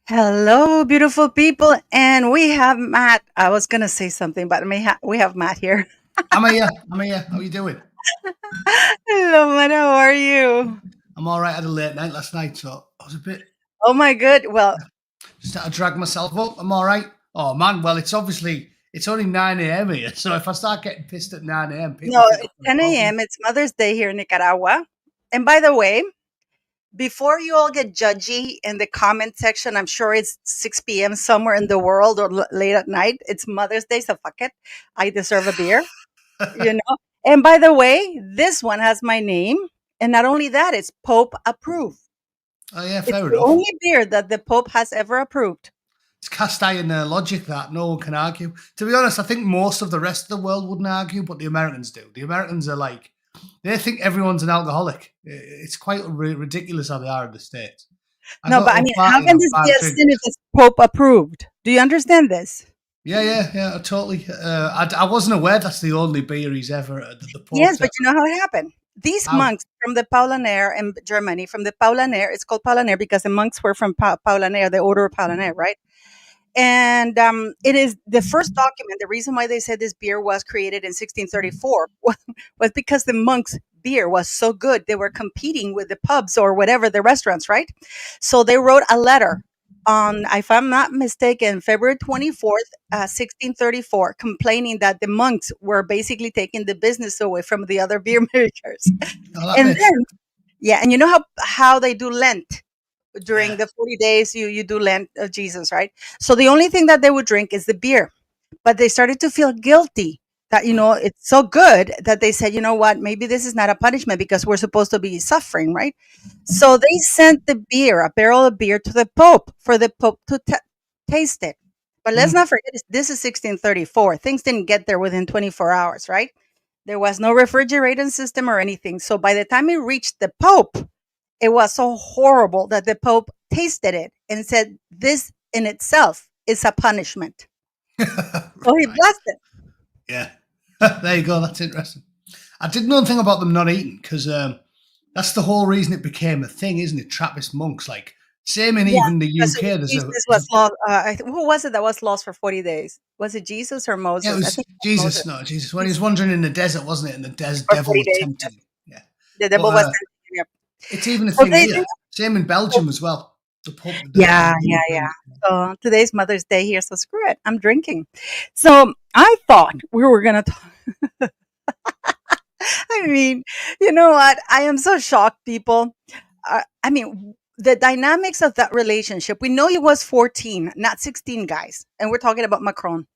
Hello, beautiful people, and we have Matt. I was gonna say something, but we have Matt here. I'm here. I'm here. How you doing? Hello, Matt. How are you? I'm all right. I had a late night last night, so I was a bit Oh my good. Well, just had to drag myself up. I'm all right. Oh man, well it's only 9 a.m. here, so if I start getting pissed at 9 a.m., people no, think I've it's got a 10 problem. a.m. It's Mother's Day here in Nicaragua. And by the way, before you all get judgy in the comment section, I'm sure it's 6 p.m. somewhere in the world or late at night. It's Mother's Day, so fuck it. I deserve a beer, you know. And by the way, this one has my name, and not only that, it's Pope approved. Oh yeah, It's fair the enough. only beer that the Pope has ever approved. It's cast iron logic that no one can argue. To be honest, I think most of the rest of the world wouldn't argue, but the Americans do. The Americans are like they think everyone's an alcoholic. It's quite ridiculous how they are in the states. I No, go but to I a mean, how party, can have a this be bad a drink. sin if it's Pope approved? Do you understand this? Yeah, totally. I wasn't aware that's the only beer he's ever that the Yes, Pope's but ever. you know how it happened? These How? monks from the Paulaner in Germany, from the Paulaner, it's called Paulaner because the monks were from Paulaner, the order of Paulaner, right? And it is the first document. The reason why they said this beer was created in 1634 was because the monks' beer was so good. They were competing with the pubs or whatever, the restaurants, right? So they wrote a letter on, if I'm not mistaken, February 24th, 1634, complaining that the monks were basically taking the business away from the other beer makers. Oh, that And makes then, yeah, and you know how they do Lent? During yeah. the 40 days you do Lent of Jesus, right? So the only thing that they would drink is the beer, but they started to feel guilty that it's so good that they said, you know what, maybe this is not a punishment because we're supposed to be suffering, right? So they sent the beer, a barrel of beer, to the Pope for the Pope to taste it. But let's Mm. not forget, this is 1634. Things didn't get there within 24 hours, right? There was no refrigerating system or anything. So by the time it reached the Pope, it was so horrible that the Pope tasted it and said, "This in itself is a punishment." So he Right. blessed it. Yeah. There you go. That's interesting. I didn't know anything about them not eating because that's the whole reason it became a thing, isn't it? Trappist monks, like same in Yeah, even the because UK. Jesus was lost. Who was it that was lost for 40 days? Was it Jesus or Yeah, it Moses? I was think it was Jesus, Moses. not Jesus. When he was Jesus wandering in the desert, wasn't it? And the for devil 40 was days. tempting Yes. him. Yeah, The but devil was tempting him. it's even a So thing they here. do. Same in Belgium as well. The pub, the Yeah, beer yeah, yeah. thing. So today's Mother's Day here, so screw it. I'm drinking. So I thought we were gonna talk. I mean, you know what? I am so shocked, people. I mean, the dynamics of that relationship. We know he was 14, not 16, guys. And we're talking about Macron.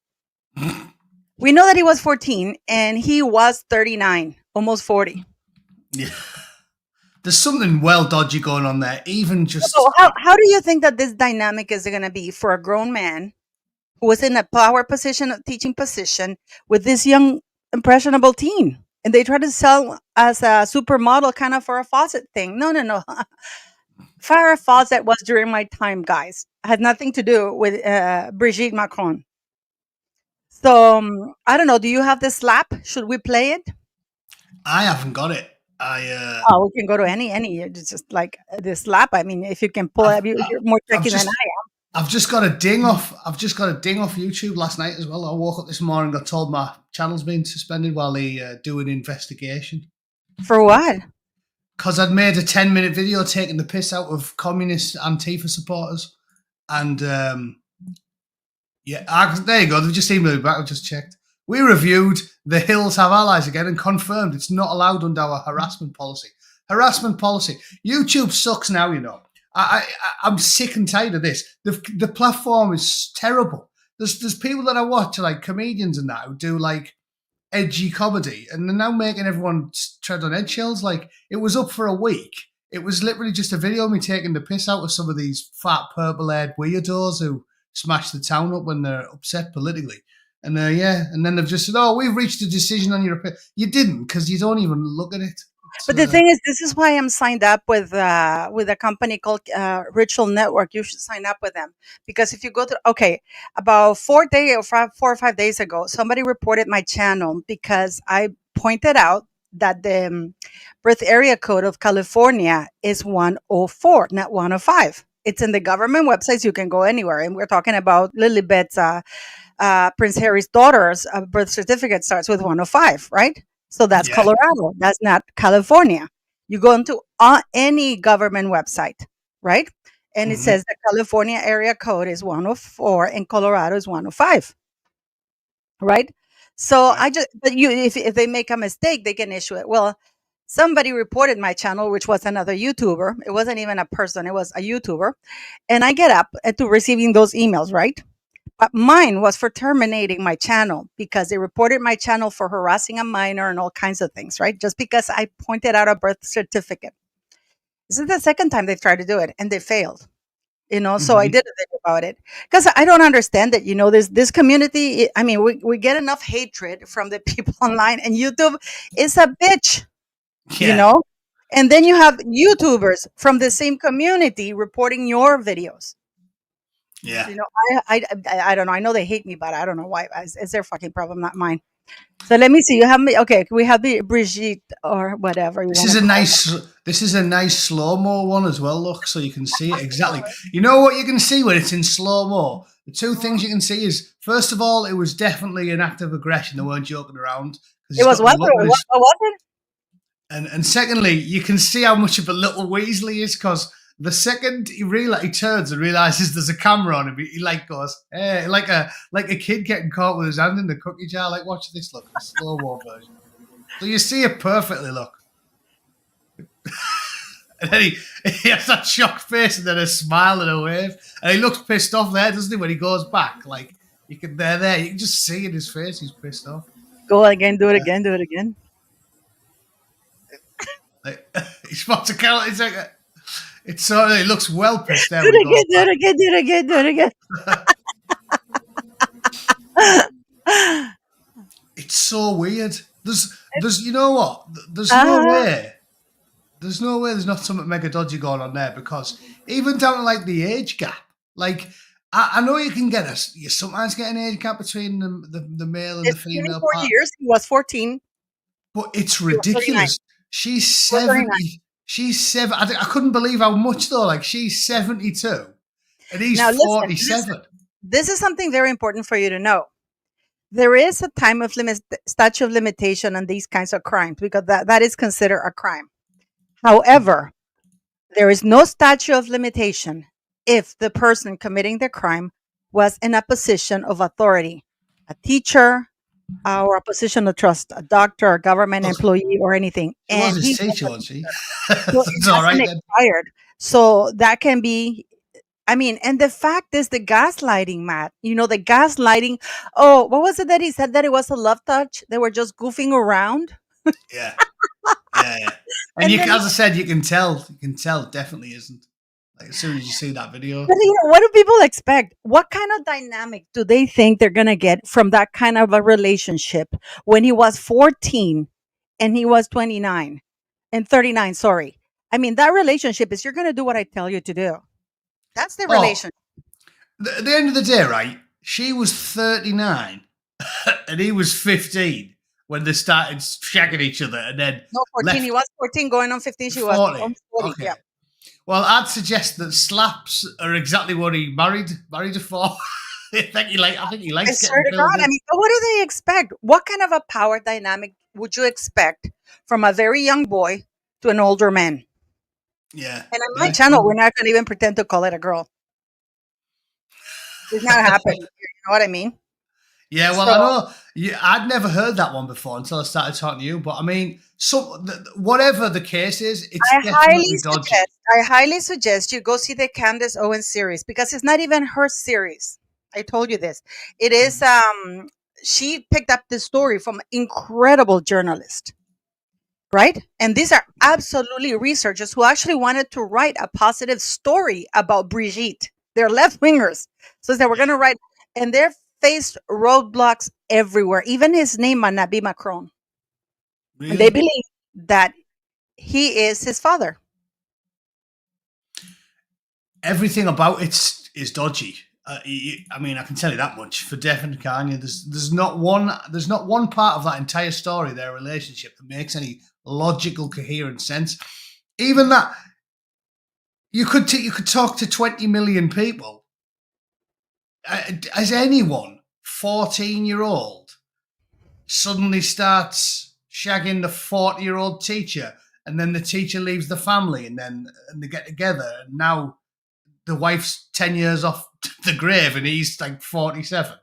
We know that he was 14 and he was 39, almost 40. Yeah, there's something well dodgy going on there. Even So just how do you think that this dynamic is going to be for a grown man who was in a power position, a teaching position, with this young, impressionable teen? And they try to sell as a supermodel kind of for a faucet thing. No, no, no. Farrah Fawcett was during my time, guys. Had nothing to do with Brigitte Macron. So I don't know. Do you have the slap? Should we play it? I haven't got it. Oh, we can go to any. It's just like the slap. I mean, if you can pull I've, it, you're more I've tricky than just I I've just got a ding off. I've just got a ding off YouTube last night as well. I woke up this morning, got told my channel's been suspended while they do an investigation am. For what? because I'd made a 10-minute video taking the piss out of communist Antifa supporters, and yeah, there you go. They've just emailed me back. I've just checked. We reviewed The Hills Have Allies again and confirmed it's not allowed under our harassment policy. Harassment policy. YouTube sucks now, you know. I'm sick and tired of this. The platform is terrible. There's people that I watch, like comedians and that, who do like edgy comedy, and they're now making everyone tread on eggshells. Like, it was up for a week. It was literally just a video of me taking the piss out of some of these fat purple-haired weirdos who smash the town up when they're upset politically. And yeah, and then they've just said, "Oh, we've reached a decision on your opinion." You didn't, because you don't even look at it. It's But the thing is, this is why I'm signed up with a company called Ritual Network. You should sign up with them because if you go to about 4 or 5 days ago, somebody reported my channel because I pointed out that the birth area code of California is 104, not 105. It's in the government websites. You can go anywhere. And we're talking about Lilibet's, Prince Harry's daughter's birth certificate starts with 105, right? So that's Yeah. Colorado. That's not California. You go into any government website, right? And it Hmm. says the California area code is 104 and Colorado is 105, right? So Right. but if they make a mistake, they can issue it. Well, somebody reported my channel, which was another YouTuber. It wasn't even a person, it was a YouTuber. And I get up to receiving those emails, right? But mine was for terminating my channel because they reported my channel for harassing a minor and all kinds of things, right? Just because I pointed out a birth certificate. This is the second time they've tried to do it and they failed. So I Hmm. did a video about it because I don't understand it. This community. I mean, we get enough hatred from the people online, and YouTube is a bitch. You Yeah. know, and then you have YouTubers from the same community reporting your videos. Yeah. I don't know. I know they hate me, but I don't know why. It's their fucking problem, not mine. So let me see. You have me. Okay, we have the Brigitte or whatever you This want is to a call nice. This is a nice slow mo one as well. Look, so you can see it exactly. You know what you can see when it's in slow mo. The two her. things you can see is, first of all, it was definitely an act of aggression. They weren't joking around because It he's was got the what? look on his. What was it? And secondly, you can see how much of a little weasel he is because the second he turns and realizes there's a camera on him, he like goes, hey, like a kid getting caught with his hand in the cookie jar. Like, watch this, look, the slow mo version. So you see it perfectly. Look. And then he has that shocked face and then a smile and a wave. And he looks pissed off there, doesn't he, when he goes back? Like, you can just see in his face he's pissed off. Go again. Do it again. Do it again. Like, he spots a cow. It's so he looks well pissed there Do when he it goes again. Do back. it again. Do it again. Do it again. It's so weird. There's you know what? There's no Ah, way. There's no way there's not something mega dodgy going on there because even down to like the age gap, like I know you can you sometimes get an age gap between the male and the it's female 24 part, years. He was 14. but it's She was 39. ridiculous. She's She was 39. 70. She's seven. I couldn't believe how much though. Like she's 72 and he's Now listen. 47. This is something very important for you to know. There is a time of statute of limitation on these kinds of crimes because that is considered a crime. However, there is no statute of limitation if the person committing the crime was in a position of authority, a teacher, or a position of trust, a doctor, a government Look, employee, or anything. she was And his he teacher, wasn't she? so it It's all right hasn't then. expired. So that can be. I mean, and the fact is the gaslighting, Matt. The gaslighting. Oh, what was it that he said that it was a love touch? They were just goofing around. Yeah. Yeah, yeah. And And then as I said, you can tell. You can tell it definitely isn't. Like as soon as you see that video. but what do people expect? What kind of dynamic do they think they're gonna get from that kind of a relationship when he was 14 and he was 29 and 39? Sorry, I mean that relationship is you're gonna do what I tell you to do. That's the Oh, relation. at the end of the day, right? She was 39 and he was 15 when they started shagging each other and then No, 14. He left was 14, going on 15. She was 40. on 40. Okay. Yeah. Well, I'd suggest that slaps are exactly what he married her for. I think he I likes swear getting to filled God. I in. mean, what do they expect? What kind of a power dynamic would you expect from a very young boy to an older man? Yeah. And on my Yeah. channel, we're not going to even pretend to call it a girl. It's not happening. You know what I mean? Yeah, well, So I know. Yeah, I'd never heard that one before until I started talking to you. But I mean, whatever the case is, it's I highly definitely dodgy. suggest, I highly suggest you go see the Candace Owens series because it's not even her series. I told you this. It is. She picked up the story from incredible journalist, right? And these are absolutely researchers who actually wanted to write a positive story about Brigitte. They're left wingers. So they were going to write, and they're faced roadblocks everywhere. Even his name might not be Macron. And they Really, believe that he is his father. everything about it is dodgy. I mean, I can tell you that much for definite, Kanye. There's not one part of that entire story, their relationship, that makes any logical, coherent sense. Even that You could talk to 20 million people. As anyone 14-year-old suddenly starts shagging the 40-year-old teacher, and then the teacher leaves the family, and they get together, and now the wife's 10 years off the grave and he's like 47.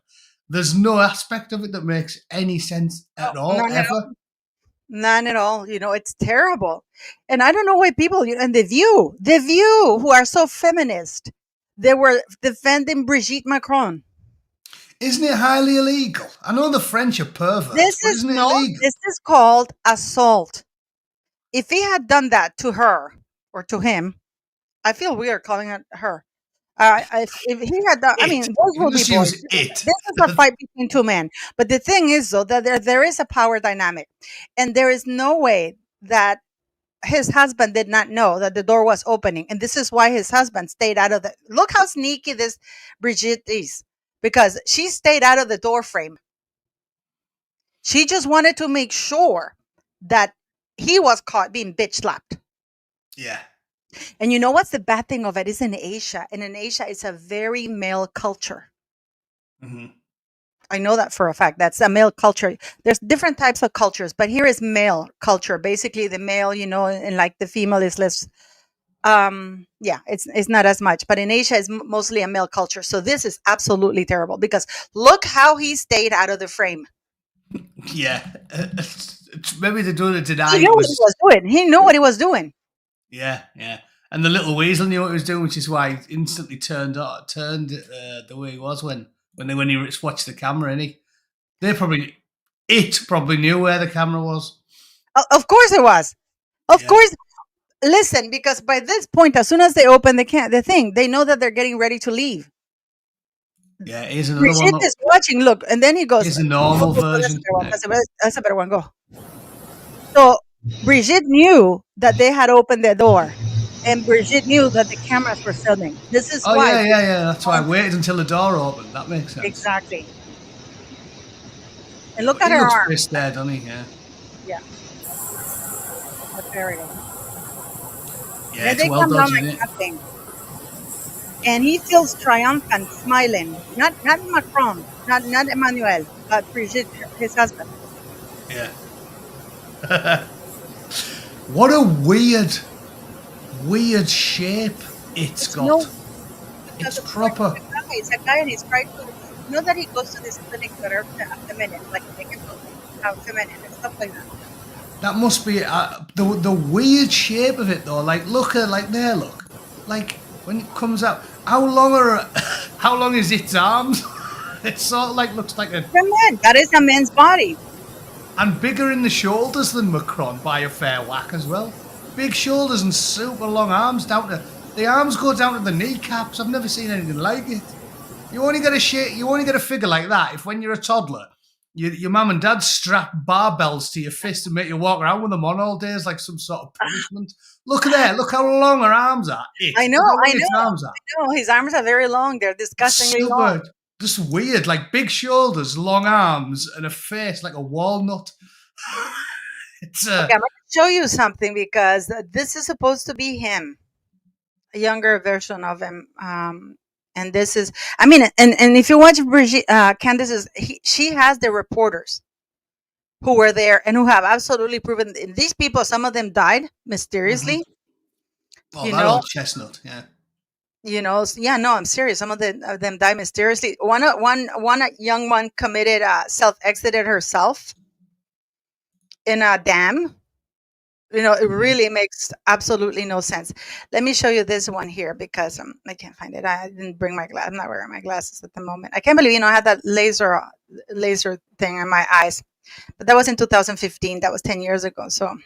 There's no aspect of it that makes any sense No, at all, none at ever. all. None at all. It's terrible. And I don't know why people, and the View, who are so feminist, they were defending Brigitte Macron. Isn't it highly illegal? I know the French are perverts, This but is isn't it no, illegal? this is called assault. If he had done that to her or to him, I feel weird calling it her. If he had done, I mean, It. those You will can be just boys. use it. This is a fight between two men. But the thing is, though, that there is a power dynamic, and there is no way that his husband did not know that the door was opening, and this is why his husband stayed out of the. Look how sneaky this Brigitte is, because she stayed out of the door frame. She just wanted to make sure that he was caught being bitch slapped. Yeah. And you know what's the bad thing of it is in Asia, and in Asia it's a very male culture. Hmm. I know that for a fact. That's a male culture. There's different types of cultures, but here is male culture. Basically, the male, and like the female is less. Yeah, it's not as much. But in Asia, it's mostly a male culture. So this is absolutely terrible because look how he stayed out of the frame. Yeah. Maybe they're doing it He today. knew It what he was, was doing. He knew what he was doing. yeah, yeah. And the little weasel knew what he was doing, which is why he instantly turned the way he was when he watched the camera. And it probably knew where the camera was. Of course it was. Of Yeah, course. Listen, because by this point, as soon as they open the thing, they know that they're getting ready to leave. yeah. Here's another one. Brigitte is watching. Look, and then he goes, Here's a "Go, normal go, go, that's a version. better one. That's a better one. Go." So Brigitte knew that they had opened their door, and Brigitte knew that the cameras were filming. This is Oh why yeah, she's yeah, yeah. That's why I responsible. waited until the door opened. That makes sense. Exactly. And look But at he her looks arm. pissed there, doesn't he? Yeah. Yeah, look, there we go. Yeah, Then it's they well come down dodged, like isn't it? nothing, and he feels triumphant, smiling. Not Macron, not Emmanuel, but Brigitte, his husband. Yeah. What a weird shape it's It's no got. because It's of like proper. it's a guy and he's trying to that he goes to this clinic that are feminine, like make him look feminine and stuff like that. That must be the weird shape of it though. Like look at like there, look. Like when it comes out, how long is its arms? It sort of like looks like a Feminine. That is a man's body. and bigger in the shoulders than Macron by a fair whack as well. Big shoulders and super long arms down to the arms go down to the kneecaps. I've never seen anything like it. You only get a figure like that if when you're a toddler, your mum and dad strap barbells to your fist and make you walk around with them on all day as like some sort of punishment. Look at there. Look how long her arms are. I know, Look how long I its know, arms are. I know. His arms are very long. They're disgustingly long. Super, just weird. Like big shoulders, long arms, and a face like a walnut. It's Okay, I'm going to show you something because this is supposed to be him, a younger version of him. And this is, I mean, and if you watch Brigitte, Candace's, she has the reporters who were there and who have absolutely proven these people. Some of them died mhm. mysteriously. Oh, You that know, old chestnut. Yeah. yeah. No, I'm serious. Some of them died mysteriously. One young one committed self-exited herself in a dam. It Mhm. really makes absolutely no sense. Let me show you this one here because I can't find it. I didn't bring my glass. I'm not wearing my glasses at the moment. I can't believe I had that laser thing in my eyes. But that was in 2015. That was 10 years ago. So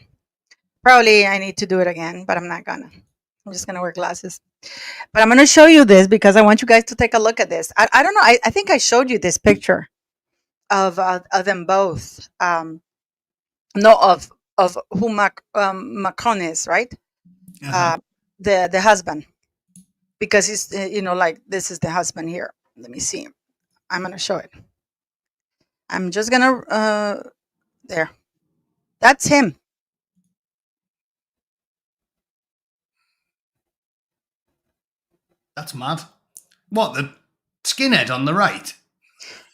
probably I need to do it again, but I'm not gonna. I'm just gonna wear glasses. But I'm gonna show you this because I want you guys to take a look at this. I don't know. I think I showed you this picture of them both. No, of who Macron is, right? Uh-huh. Uh, the husband, because he's like this is the husband here. Let me see. I'm gonna show it. I'm just gonna there. That's him. That's mad. What, the skinhead on the right?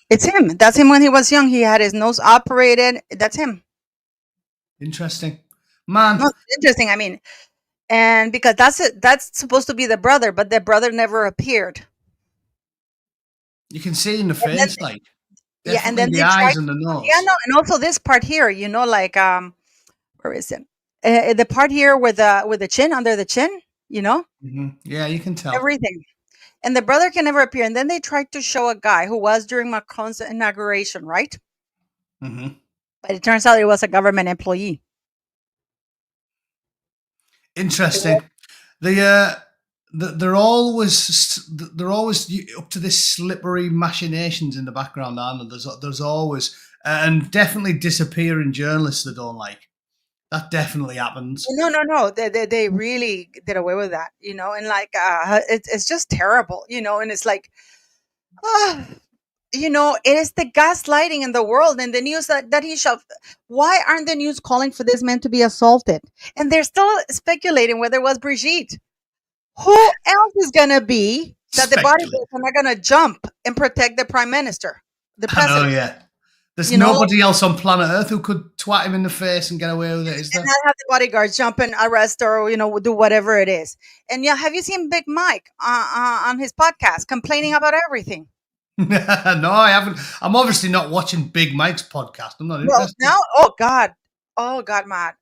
It's him. That's him when he was young. He had his nose operated. That's him. Interesting. Man, No, it's interesting. I mean, and because that's it, that's supposed to be the brother, but the brother never appeared. you can see in the And then face, like, yeah, and definitely then the they tried. eyes and the Yeah, nose. no, and also this part here, like where is it? The part here with the chin under the chin, Yeah, you can tell. everything. And the brother can never appear. And then they tried to show a guy who was during Macron's inauguration, right? hmm But it turns out it was a government employee. It was- Interesting. The they're always up to this slippery machinations in the background, aren't there? There's always and definitely disappearing journalists they don't like. That definitely happens. No, no, no. They really did away with that, and like it's just terrible, and it's like, ah, it is the gaslighting in the world and the news that he shoved. Why aren't the news calling for this man to be assaulted? And they're still speculating whether it was Brigitte. Who else is going to be that the Speculate. bodyguards are not going to jump and protect the prime minister, the I know, president? yeah. There's Like, nobody else on planet Earth who could twat him in the face and get away with it, is and there? not have the bodyguards jump and arrest or do whatever it is. And yeah, have you seen Big Mike on his podcast complaining about everything? No, I haven't. I'm obviously not watching Big Mike's podcast. I'm not Well, interested. now, oh God, Matt,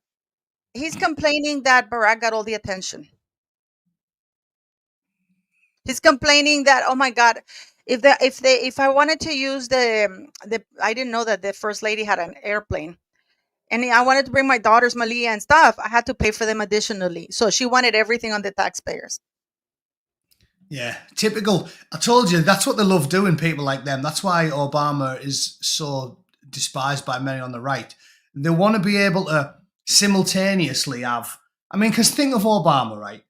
he's complaining that Barack got all the attention. He's complaining that, oh my God, if I wanted to use the I didn't know that the first lady had an airplane, and I wanted to bring my daughters Malia and stuff, I had to pay for them additionally. So she wanted everything on the taxpayers. Yeah, typical. I told you that's what they love doing. People like them. That's why Obama is so despised by many on the right. They want to be able to simultaneously have. I mean, because think of Obama, right?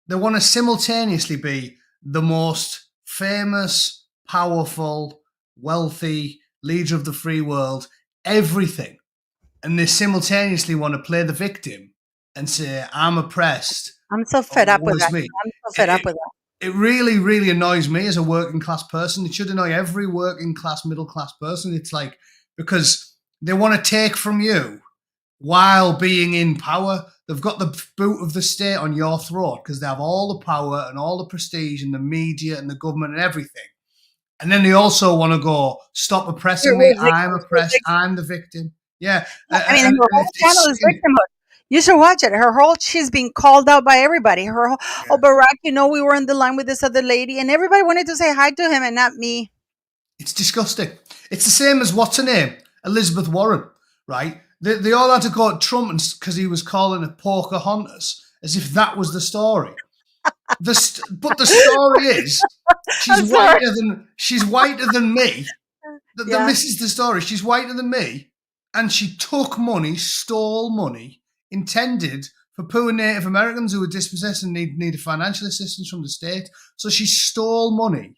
They want to simultaneously be the most famous, powerful, wealthy leader of the free world, everything, and they simultaneously want to play the victim and say, "I'm oppressed." I'm so Oh, fed up woe with is that. me. I'm so fed up It, with that. it really, really annoys me as a working class person. It should annoy every working class, middle class person. It's like, because they want to take from you while being in power. They've got the boot of the state on your throat because they have all the power and all the prestige and the media and the government and everything. And then they also want to go, stop oppressing me. We're I'm victims. We're oppressed. victims. I'm the victim. Yeah. I mean, And her whole channel is it's victimhood. You should watch it. She's being called out by everybody. Oh, yeah. Barack, we were in the line with this other lady, and everybody wanted to say hi to him, and not me. It's disgusting. It's the same as what's her name? Elizabeth Warren, right? They all had to go at Trump because he was calling her Pocahontas, as if that was the story. But the story is I'm sorry. she's whiter than me. The Yeah. misses the story. She's whiter than me, and she took money, stole money, intended for poor Native Americans who were dispossessed and needed financial assistance from the state. So she stole money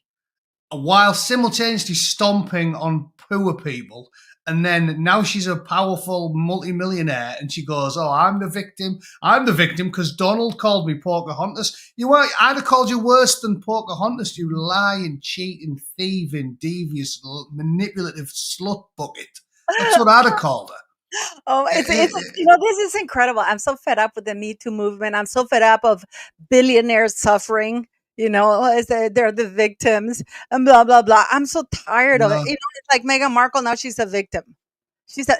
while simultaneously stomping on poor people. And then now she's a powerful multimillionaire, and she goes, "Oh, I'm the victim. I'm the victim because Donald called me Pocahontas. I'd have called you worse than Pocahontas. You lying, cheating, thieving, devious, manipulative slut bucket. That's what I'd have called her." Oh, Eh, eh, this is incredible. I'm so fed up with the Me Too movement. I'm so fed up of billionaires suffering. They're the victims and blah blah blah. I'm so tired of it. no, It's like Meghan Markle now. She's a victim.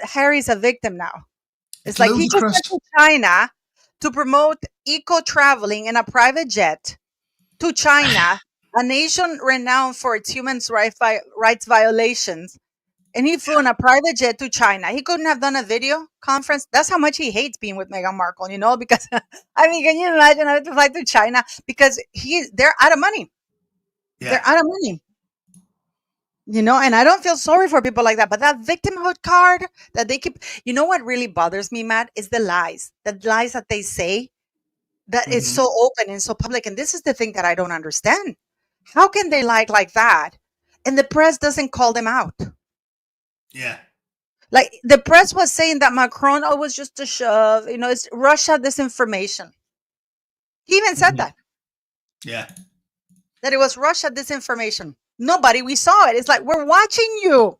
Harry's a victim now. It's it's like he just ludicrous. went to China to promote eco traveling in a private jet to China, a nation renowned for its rights violations. And he flew in a private jet to China. He couldn't have done a video conference. That's how much he hates being with Meghan Markle, because I mean, can you imagine having to fly to China? Because they're out of money. They're Yeah. out of money. And I don't feel sorry for people like that. But that victimhood card that they keep, what really bothers me, Matt, is the lies. The lies that they say that is hmm so open and so public. And this is the thing that I don't understand. How can they lie like that? And the press doesn't call them out. Yeah. Like the press was saying that Macron was just a shove, it's Russia disinformation. He even said Mhm. that. Yeah. that it was Russia disinformation. Nobody, we saw it. It's like, we're watching you.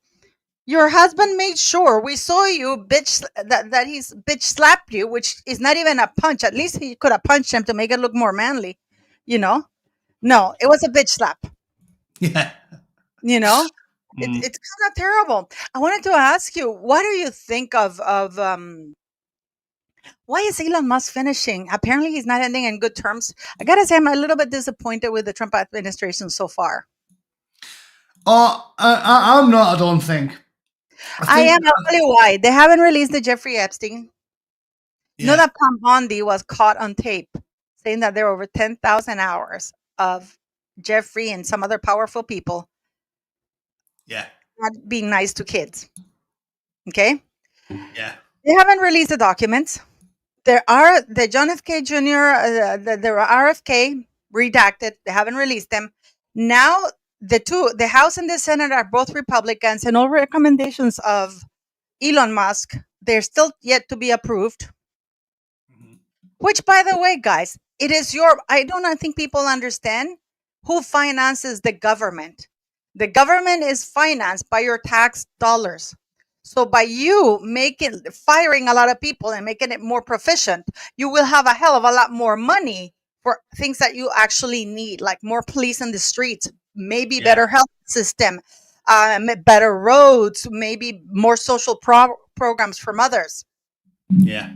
Your husband made sure we saw you, bitch, that he's bitch slapped you, which is not even a punch. At least he could have punched him to make it look more manly, you know? No, it was a bitch slap, Yeah. you know? Mm. It's kind of terrible. I wanted to ask you, what do you think of why is Elon Musk finishing? Apparently, he's not ending in good terms. I gotta say, I'm a little bit disappointed with the Trump administration so far. Oh, I'm not. I don't think. I I think. am. I'll tell you why. They haven't released the Jeffrey Epstein. You know Yeah. that Pam Bondi was caught on tape saying that there were over 10,000 hours of Jeffrey and some other powerful people Yeah. not being nice to kids. Okay, Yeah. they haven't released the documents. There are the John F. K. Jr. There are RFK redacted. They haven't released them. Now the House and the Senate are both Republicans, and all recommendations of Elon Musk, they're still yet to be approved. Mhm. Which, by the way, guys, it is your. I don't think people understand who finances the government. The government is financed by your tax dollars. So by you firing a lot of people and making it more proficient, you will have a hell of a lot more money for things that you actually need, like more police in the streets, maybe Yeah. better health system, better roads, maybe more social programs for mothers. Yeah.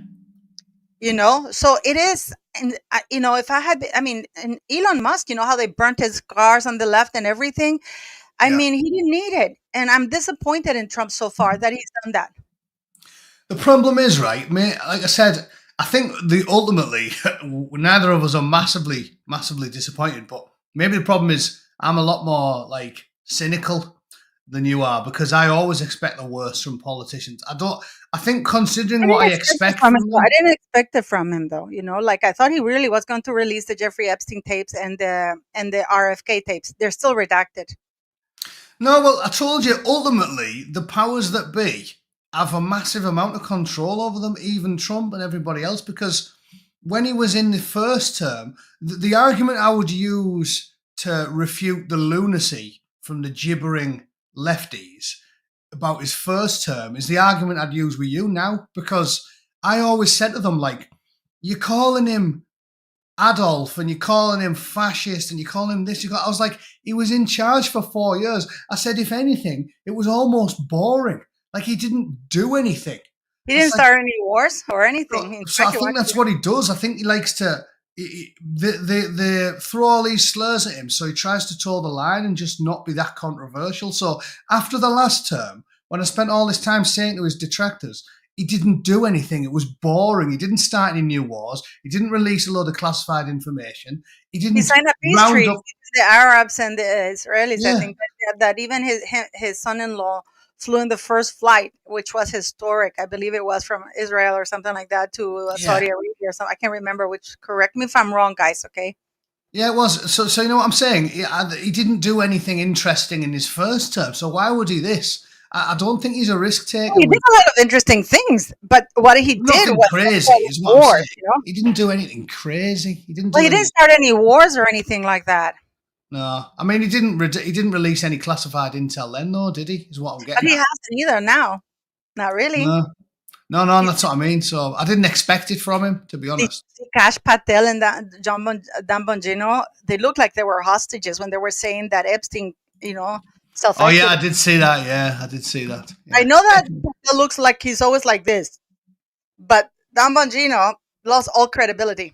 So it is. And if I had, I mean, and Elon Musk, how they burnt his cars on the left and everything. I Yeah. mean, he didn't need it, and I'm disappointed in Trump so far that he's done that. The problem is, right, mate. Like I said, I think ultimately neither of us are massively disappointed. But maybe the problem is I'm a lot more like cynical than you are because I always expect the worst from politicians. I don't. I think I considering didn't what I expect it expect from him. from Though. I them. didn't expect it from him, though. Like I thought he really was going to release the Jeffrey Epstein tapes and the RFK tapes. They're still redacted. No, well, I told you, ultimately, the powers that be have a massive amount of control over them, even Trump and everybody else, because when he was in the first term, the argument I would use to refute the lunacy from the gibbering lefties about his first term is the argument I'd use with you now, because I always said to them, like, you're calling him Adolf and you're calling him fascist and you're calling him this. I was like, he was in charge for 4 years. I said, if anything, it was almost boring. Like he didn't do anything. He I didn't said, start any wars or anything. In so I fact, he think wanted that's what he does. I think he likes to they throw all these slurs at him, so he tries to toe the line and just not be that controversial. So after the last term, when I spent all this time saying to his detractors, he didn't do anything. It was boring. He didn't start any new wars. He didn't release a load of classified information. He he didn't signed a peace round treaty up. with the Arabs and the Israelis. I Yeah, think that even his son-in-law flew in the first flight, which was historic. I believe it was from Israel or something like that to yeah, Saudi Arabia or something. I can't remember which. Correct me if I'm wrong, guys. Okay. yeah. It was. So you know what I'm saying? He didn't do anything interesting in his first term. So why would he this? I don't think he's a risk taker He did with a lot of interesting things, but what he did nothing was crazy, is what I'm saying. wars. He didn't do anything crazy. He didn't Well, do he didn't any. start any wars or anything like that. No, I mean he didn't release any classified intel then, though, did he? Is what I'm But getting he at. hasn't either now. Not really. No, no, He's that's what I mean. So I didn't expect it from him, to be the honest. Cash Patel and Dan Bongino, they looked like they were hostages when they were saying that Epstein, Oh yeah, self-executed. I did see that. Yeah, I did see that. I Yeah, know that Patel looks like he's always like this, but Dan Bongino lost all credibility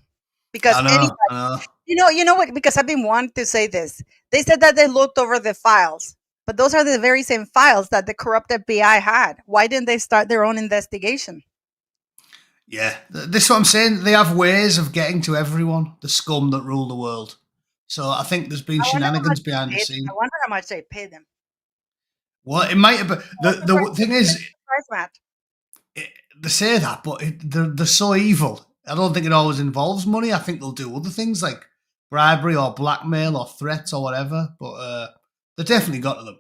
because I any, know, I know. you know what? Because I've been wanting to say this. They said that they looked over the files, but those are the very same files that the corrupt FBI had. Why didn't they start their own investigation? Yeah, this is what I'm saying. They have ways of getting to everyone, the scum that rule the world. So I think there's been I wonder how much shenanigans they behind the paid. I scene. wonder how much they paid them. Well, it might have been. The thing is, Price match. it, they say that, but they're so evil. I don't think it always involves money. I think they'll do other things like bribery or blackmail or threats or whatever. But they definitely got to them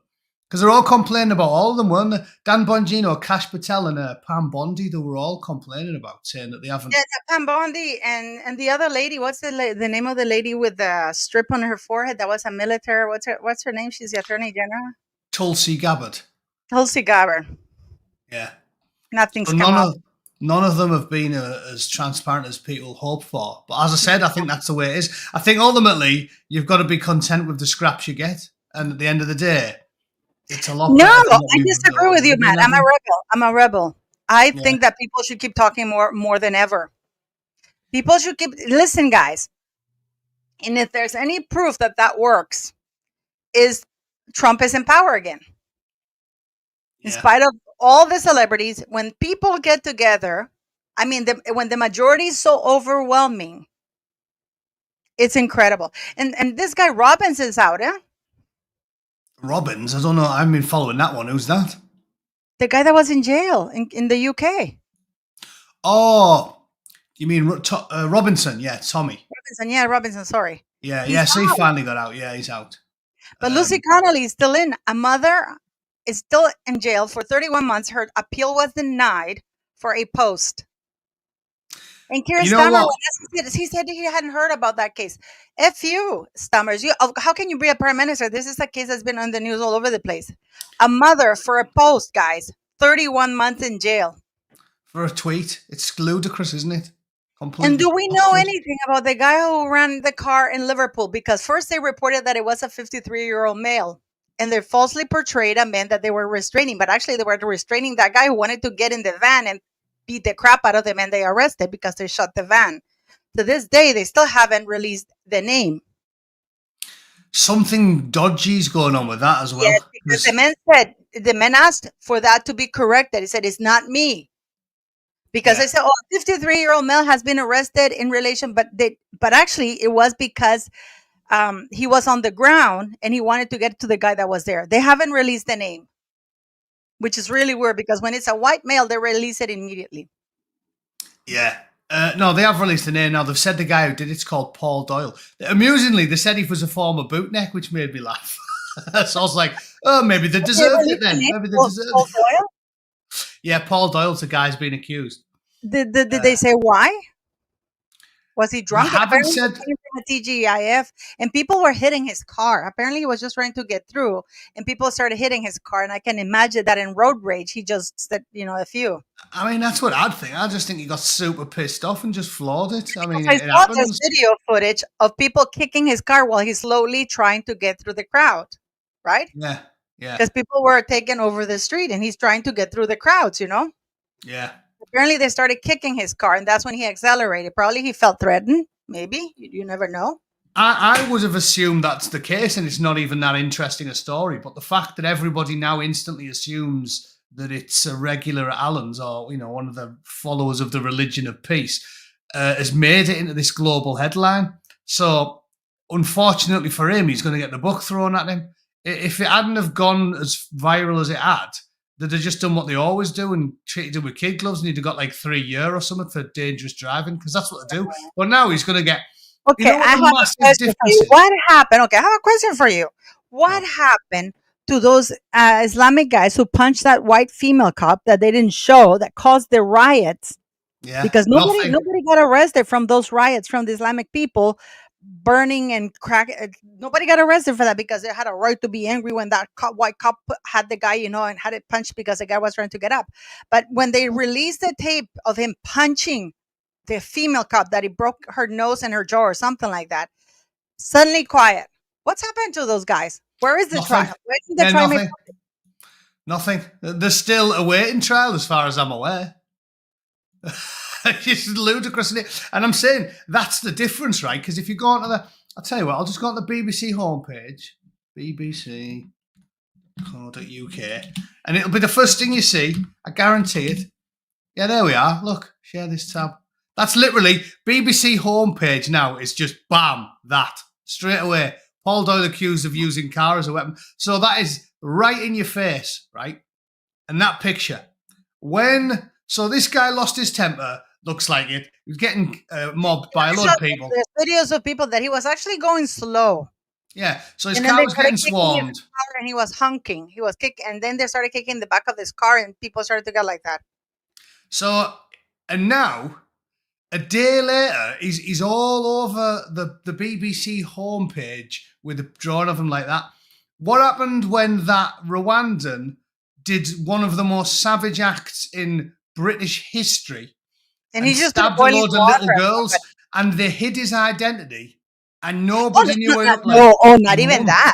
Because they're all complaining about all of them, weren't they? Dan Bongino, Kash Patel, and Pam Bondi, they were all complaining about, saying that they haven't. Yeah, Pam Bondi and the other lady. What's the name of the lady with the strip on her forehead? That was a military. What's her name? She's the attorney general. Tulsi Gabbard. Tulsi Gabbard. Yeah. Nothing's So come up. none of them have been as transparent as people hope for. But as I said, I think that's the way it is. I think ultimately you've got to be content with the scraps you get, and at the end of the day, it's a lot No, better than what I we disagree with would you, have been Matt. I'm a having. rebel. I'm a rebel. I Yeah. think that people should keep talking more than ever. People should keep listen, guys. And if there's any proof that that works, is Trump is in power again. In Yeah. spite of all the celebrities, when people get together, I mean, when the majority is so overwhelming, it's incredible. And this guy Robbins is out, eh? Robbins, I don't know. I've been following that one. Who's that? The guy that was in jail in the UK. Oh, you mean Robinson? Yeah, Tommy. Robinson, yeah, Robinson. Sorry. Yeah, He's yeah. So he out. finally got out. Yeah, he's out. But Lucy Connolly is still in. A mother is still in jail for 31 months. Her appeal was denied for a post. And Keir You know Starmer, what? he said he hadn't heard about that case. F you, Stammers. How can you be a prime minister? This is a case that's been on the news all over the place. A mother for a post, guys. 31 months in jail. For a tweet. It's ludicrous, isn't it? Completely. And do we know anything about the guy who ran the car in Liverpool? Because first they reported that it was a 53-year-old male. And they falsely portrayed a man that they were restraining. But actually they were restraining that guy who wanted to get in the van and beat the crap out of the man they arrested because they shot the van. To this day, they still haven't released the name. Something dodgy's going on with that as well. Yes, because the man asked for that to be corrected. He said, it's not me. Because they said, oh, a 53-year-old male has been arrested in relation, but actually it was because he was on the ground and he wanted to get to the guy that was there. They haven't released the name, which is really weird because when it's a white male, they release it immediately. Yeah. No, they have released the name now. They've said the guy who did it's called Paul Doyle. Amusingly, they said he was a former bootneck, which made me laugh. So I was like, oh, maybe they deserved it then. Maybe they deserved Paul it. Doyle? Yeah, Paul Doyle's the guy's been accused. Did they say why? Was he drunk? Haven't said. He came from a TGIF, and people were hitting his car. Apparently, he was just trying to get through, and people started hitting his car. And I can imagine that in road rage, he just said, a few. I mean, that's what I'd think. I just think he got super pissed off and just floored it. I mean, I it saw happens. this video footage of people kicking his car while he's slowly trying to get through the crowd, right? Yeah, yeah, Because people were taking over the street, and he's trying to get through the crowds, yeah. Apparently, they started kicking his car, and that's when he accelerated. Probably he felt threatened. Maybe. You never know. I would have assumed that's the case, and it's not even that interesting a story. But the fact that everybody now instantly assumes that it's a regular at Allen's or, one of the followers of the religion of peace has made it into this global headline. So, unfortunately for him, he's going to get the book thrown at him. If it hadn't have gone as viral as it had, they'd have just done what they always do and treated him with kid gloves, and he'd have got like 3 years or something for dangerous driving, because that's what they do. But now he's going to get. Okay, I have a question for you. What happened? Okay, I have a question for you. What happened to those Islamic guys who punched that white female cop that they didn't show that caused the riots? Yeah, because nobody got arrested from those riots from the Islamic people burning and nobody got arrested for that because they had a right to be angry when that white cop had the guy, and had it punched because the guy was trying to get up. But when they released the tape of him punching the female cop that he broke her nose and her jaw or something like that, suddenly quiet. What's happened to those guys? Where is the trial? Where is the trial? Nothing. They're still awaiting trial as far as I'm aware. It's ludicrous, isn't it? And I'm saying that's the difference, right? Because if you go onto I'll tell you what, I'll just go on the BBC homepage, bbc.co.uk, and it'll be the first thing you see. I guarantee it. Yeah, there we are. Look, share this tab. That's literally BBC homepage now. It's just bam, that straight away. Paul Doyle accused of using car as a weapon. So that is right in your face, right? And that picture. So this guy lost his temper. Looks like it. He was getting mobbed by a lot of people. There's videos of people that he was actually going slow. Yeah. So his And then car they was started getting kicking his swarmed. car, and he was honking. He was kicking, and then they started kicking the back of his car, and people started to get like that. So, and now, a day later, he's all over the BBC homepage with a drawing of him like that. What happened when that Rwandan did one of the most savage acts in British history And he and just threw stabbed a boiling load of water little on top of it. girls, and they hid his identity, and Oh, nobody knew no, where he no, looked like no, oh, a not even month. that.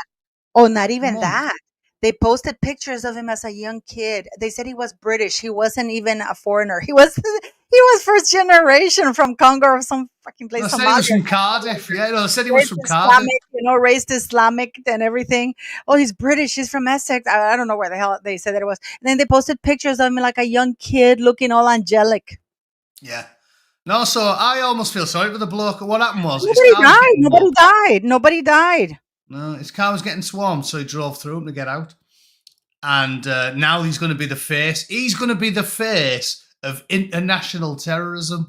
Oh, not A even month. that. They posted pictures of him as a young kid. They said he was British. He wasn't even a foreigner. He was he was first generation from Congo or some fucking No, place, they said he was Somalia. from Cardiff. Yeah, no, they said he was Raised from Cardiff. Islamic, raised Islamic and everything. Oh, he's British. He's from Essex. I don't know where the hell they said that it was. And then they posted pictures of him like a young kid looking all angelic. Yeah. No, so I almost feel sorry for the bloke. What happened was his Nobody car was died. getting Nobody mobbed. died. Nobody died. No, his car was getting swarmed, so he drove through him to get out. And now he's going to be the face. He's going to be the face of international terrorism.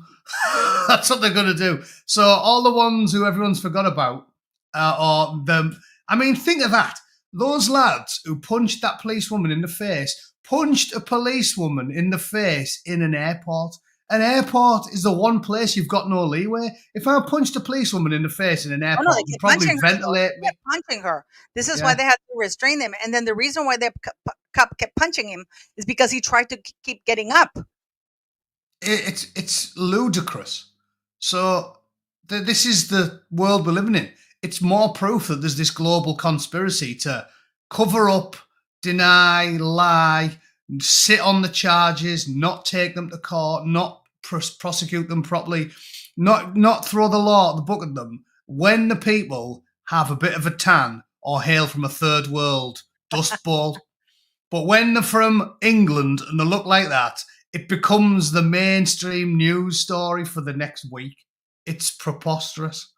That's what they're going to do. So all the ones who everyone's forgot about are them. I mean, think of that. Those lads who punched that policewoman in the face punched a policewoman in the face in an airport. An airport is the one place you've got no leeway. If I punched a policewoman in the face in an Oh no, they airport, they'd kept probably punching her. Though. ventilate They me. kept punching her. This is why Yeah. they had to restrain them. And then the reason why they kept punching him is because he tried to keep getting up. It's ludicrous. So this is the world we're living in. It's more proof that there's this global conspiracy to cover up, deny, lie, sit on the charges, not take them to court, not prosecute them properly, not throw the law at the book at them when the people have a bit of a tan or hail from a third world dust bowl. But when they're from England and they look like that, it becomes the mainstream news story for the next week. It's preposterous.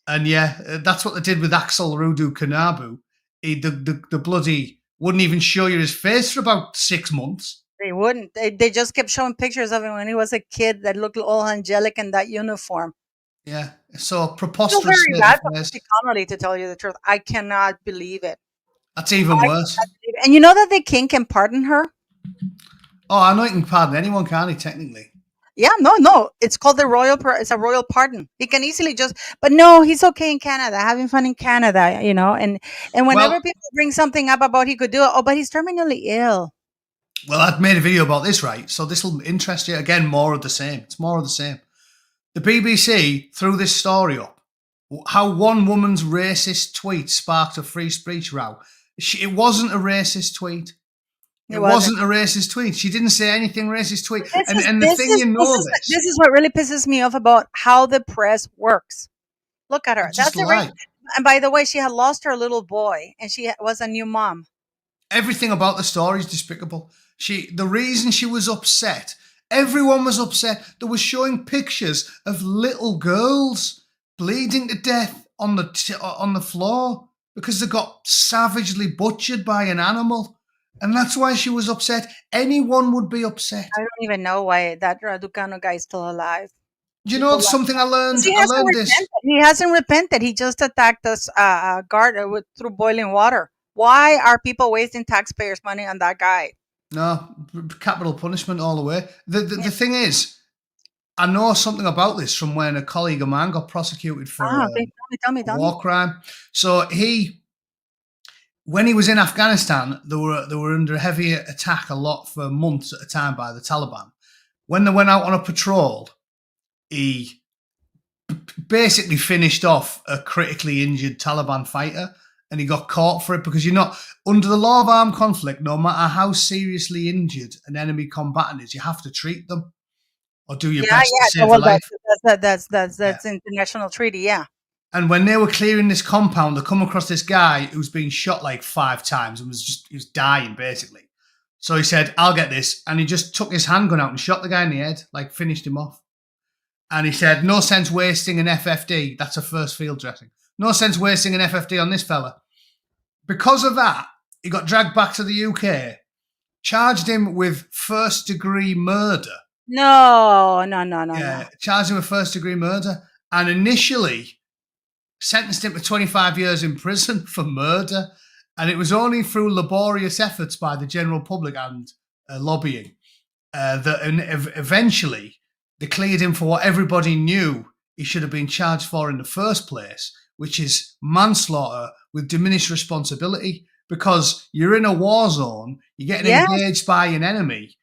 And yeah, that's what they did with Axel Rudu Kanabu. The bloody wouldn't even show you his face for about 6 months. They wouldn't. They just kept showing pictures of him when he was a kid that looked all angelic in that uniform. Yeah, so I feel preposterous very state bad of for affairs. Missy Connolly, to tell you the truth. I cannot believe it. That's even worse. And you know that the king can pardon her? Oh, I know he can pardon anyone, can't he, technically? Yeah, no. It's called it's a royal pardon. He can easily but no, he's okay in Canada, having fun in Canada, and whenever Well, people bring something up about he could do it, oh, but he's terminally ill. well, I've made a video about this, right? So this will interest you. Again, more of the same. It's more of the same. The BBC threw this story up. How one woman's racist tweet sparked a free speech row. It wasn't a racist tweet. It It wasn't. wasn't a racist tweet. She didn't say anything racist tweet. This is And the this thing is you this know is this, this is what really pisses me off about how the press works. Look at they her. just That's the reason. lie. And by the way, she had lost her little boy, and she was a new mom. Everything about the story is despicable. The reason she was upset, everyone was upset. They were showing pictures of little girls bleeding to death on the floor because they got savagely butchered by an animal. And that's why she was upset. Anyone would be upset. I don't even know why that Raducano guy is still alive. Do you know People something I learned? He I hasn't learned this. repented. He hasn't repented. He just attacked us guard through boiling water. Why are people wasting taxpayers' money on that guy? No, capital punishment all the way. The thing is, I know something about this from when a colleague of mine got prosecuted for Okay, tell me, a war crime. So when he was in Afghanistan, they were under heavy attack a lot for months at a time by the Taliban. When they went out on a patrol, he basically finished off a critically injured Taliban fighter, and he got caught for it because you're not under the law of armed conflict. No matter how seriously injured an enemy combatant is, you have to treat them or do your best to save their life. That's international treaty. Yeah. And when they were clearing this compound, they come across this guy who's been shot like 5 times and he was dying basically. So he said, "I'll get this," and he just took his handgun out and shot the guy in the head, like finished him off. And he said, "No sense wasting an FFD. That's a first field dressing. No sense wasting an FFD on this fella." Because of that, he got dragged back to the UK, charged him with first-degree murder. No. Yeah, charged him with first-degree murder. And initially, sentenced him to 25 years in prison for murder. And it was only through laborious efforts by the general public and lobbying that eventually they cleared him for what everybody knew he should have been charged for in the first place, which is manslaughter with diminished responsibility. Because you're in a war zone, you're getting Yes. engaged by an enemy.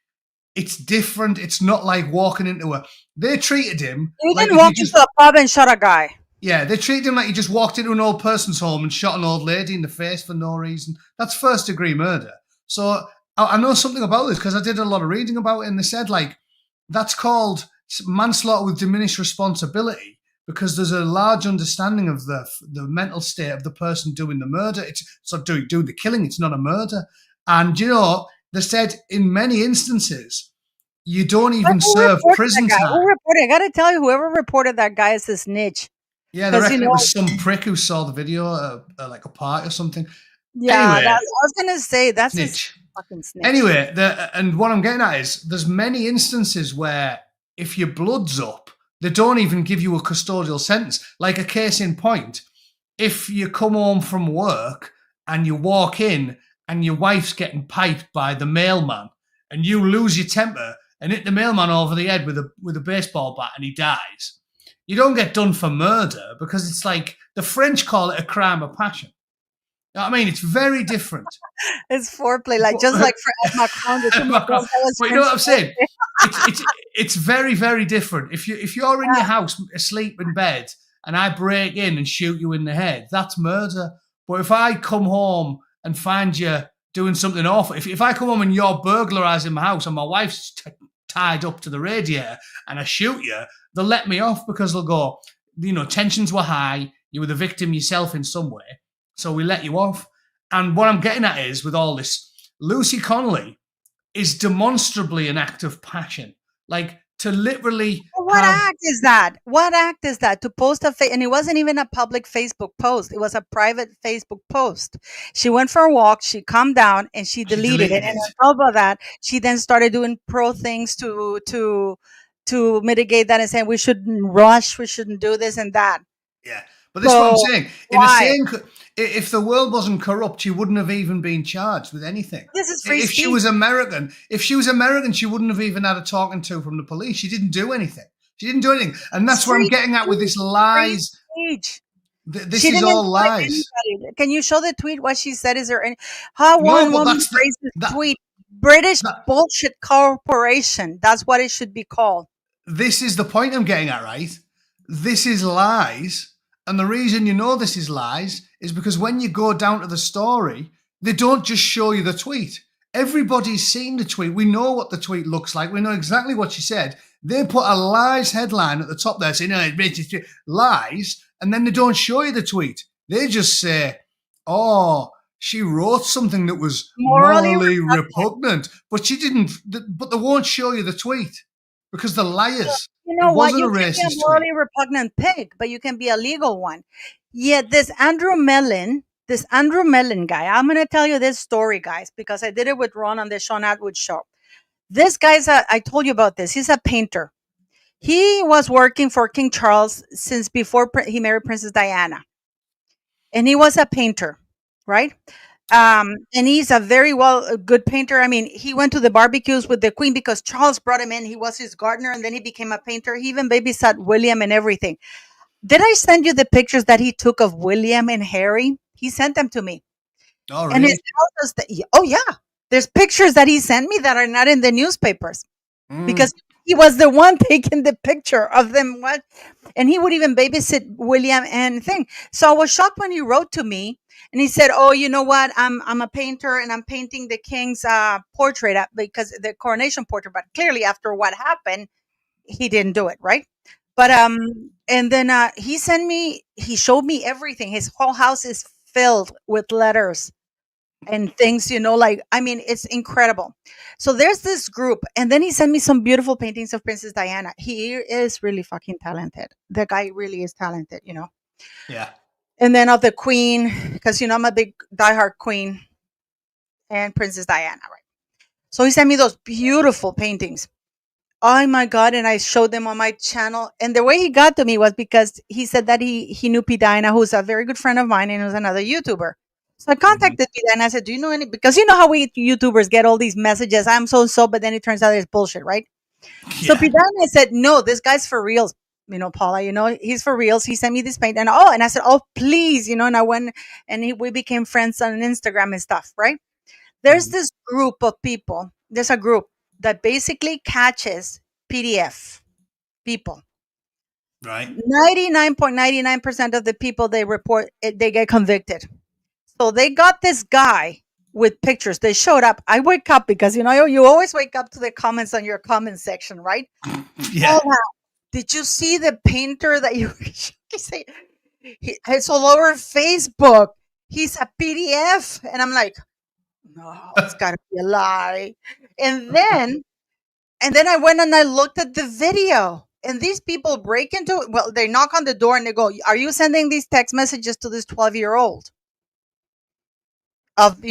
It's different. It's not like walking into a. They treated him You like didn't if you walk just. into a pub and shot a guy. Yeah, they treated him like he just walked into an old person's home and shot an old lady in the face for no reason. That's first degree murder. So I know something about this because I did a lot of reading about it, and they said like that's called manslaughter with diminished responsibility because there's a large understanding of the mental state of the person doing the murder. It's not doing the killing. It's not a murder. And you know, they said in many instances you don't even serve prison time. Who reported? I got to tell you, whoever reported that guy is a snitch. Yeah, they reckon it was some prick who saw the video like a party or something. Yeah, anyway, I was gonna say that's snitch. a fucking snitch. Anyway, and what I'm getting at is there's many instances where if your blood's up, they don't even give you a custodial sentence. Like a case in point, if you come home from work and you walk in and your wife's getting piped by the mailman and you lose your temper and hit the mailman over the head with a baseball bat and he dies, you don't get done for murder because it's like the French call it a crime of passion. You know what I mean? It's very different. It's foreplay, like just like for Macron. But you know what I'm saying? It's very, very different. If you're in your house asleep in bed and I break in and shoot you in the head, that's murder. But if I come home and find you doing something awful, if I come home and you're burglarizing my house and my wife's tied up to the radiator and I shoot you, they'll let me off because they'll go, you know, tensions were high. You were the victim yourself in some way. So we let you off. And what I'm getting at is with all this, Lucy Connolly is demonstrably an act of passion. Like to literally. What act is that? What act is that? To post and it wasn't even a public Facebook post. It was a private Facebook post. She went for a walk. She calmed down and she deleted it. And on top of that, she then started doing pro things to mitigate that and saying we shouldn't rush. We shouldn't do this and that. Yeah. But this is what I'm saying. If the world wasn't corrupt, she wouldn't have even been charged with anything. This is free speech. If she was American, she wouldn't have even had a talking to from the police. She didn't do anything. And that's what I'm getting at with this lies. This is all lies. Can you show the tweet? What she said? Is there any? How one woman phrased the tweet? British bullshit corporation. That's what it should be called. This is the point I'm getting at, right? This is lies. And the reason you know this is lies is because when you go down to the story, they don't just show you the tweet. Everybody's seen the tweet. We know what the tweet looks like. We know exactly what she said. They put a lies headline at the top there saying, it's lies, and then they don't show you the tweet. They just say, oh, she wrote something that was morally repugnant. But she didn't, but they won't show you the tweet because they're liars. You know what? You can be a morally repugnant pig, but you can be a legal one. Yet this Andrew Mellon guy, I'm going to tell you this story, guys, because I did it with Ron on the Sean Atwood show. This guy's I told you about this. He's a painter. He was working for King Charles since before he married Princess Diana. And he was a painter, right? And he's a very good painter. I mean, he went to the barbecues with the Queen because Charles brought him in. He was his gardener, and then he became a painter. He even babysat William and everything. Did I send you the pictures that he took of William and Harry? He sent them to me. Oh, really? And his house yeah. There's pictures that he sent me that are not in the newspapers because he was the one taking the picture of them. And he would even babysit William and thing. So I was shocked when he wrote to me. And he said, oh, you know what? I'm a painter and I'm painting the king's portrait because the coronation portrait. But clearly after what happened, he didn't do it. Right. But and then he showed me everything. His whole house is filled with letters and things, I mean, it's incredible. So there's this group. And then he sent me some beautiful paintings of Princess Diana. He is really fucking talented. The guy really is talented, Yeah. And then of the Queen, because, I'm a big diehard Queen and Princess Diana, right? So he sent me those beautiful paintings Oh my God. And I showed them on my channel. And the way he got to me was because he said that he knew Pidina, who's a very good friend of mine and who's another YouTuber. So I Mhm. contacted Pidina and I said, do you know any? Because you know how we YouTubers get all these messages, I'm so, but then it turns out it's bullshit, right? So Yeah. Pidana said, no, this guy's for reals. Paula, he's for reals. He sent me this paint. And I said, oh, please, and I went and we became friends on Instagram and stuff, right? There's Mhm. this group of people. There's a group that basically catches PDF people. Right. 99.99% of the people they report, they get convicted. So they got this guy with pictures. They showed up. I wake up because, you always wake up to the comments on your comment section, right? Oh, Yeah. wow. Did you see the painter that you say? It's all over Facebook. He's a PDF. And I'm like, no, it's got to be a lie. And then And then I went and I looked at the video. And these people break into well, they knock on the door and they go, are you sending these text messages to this 12-year-old of,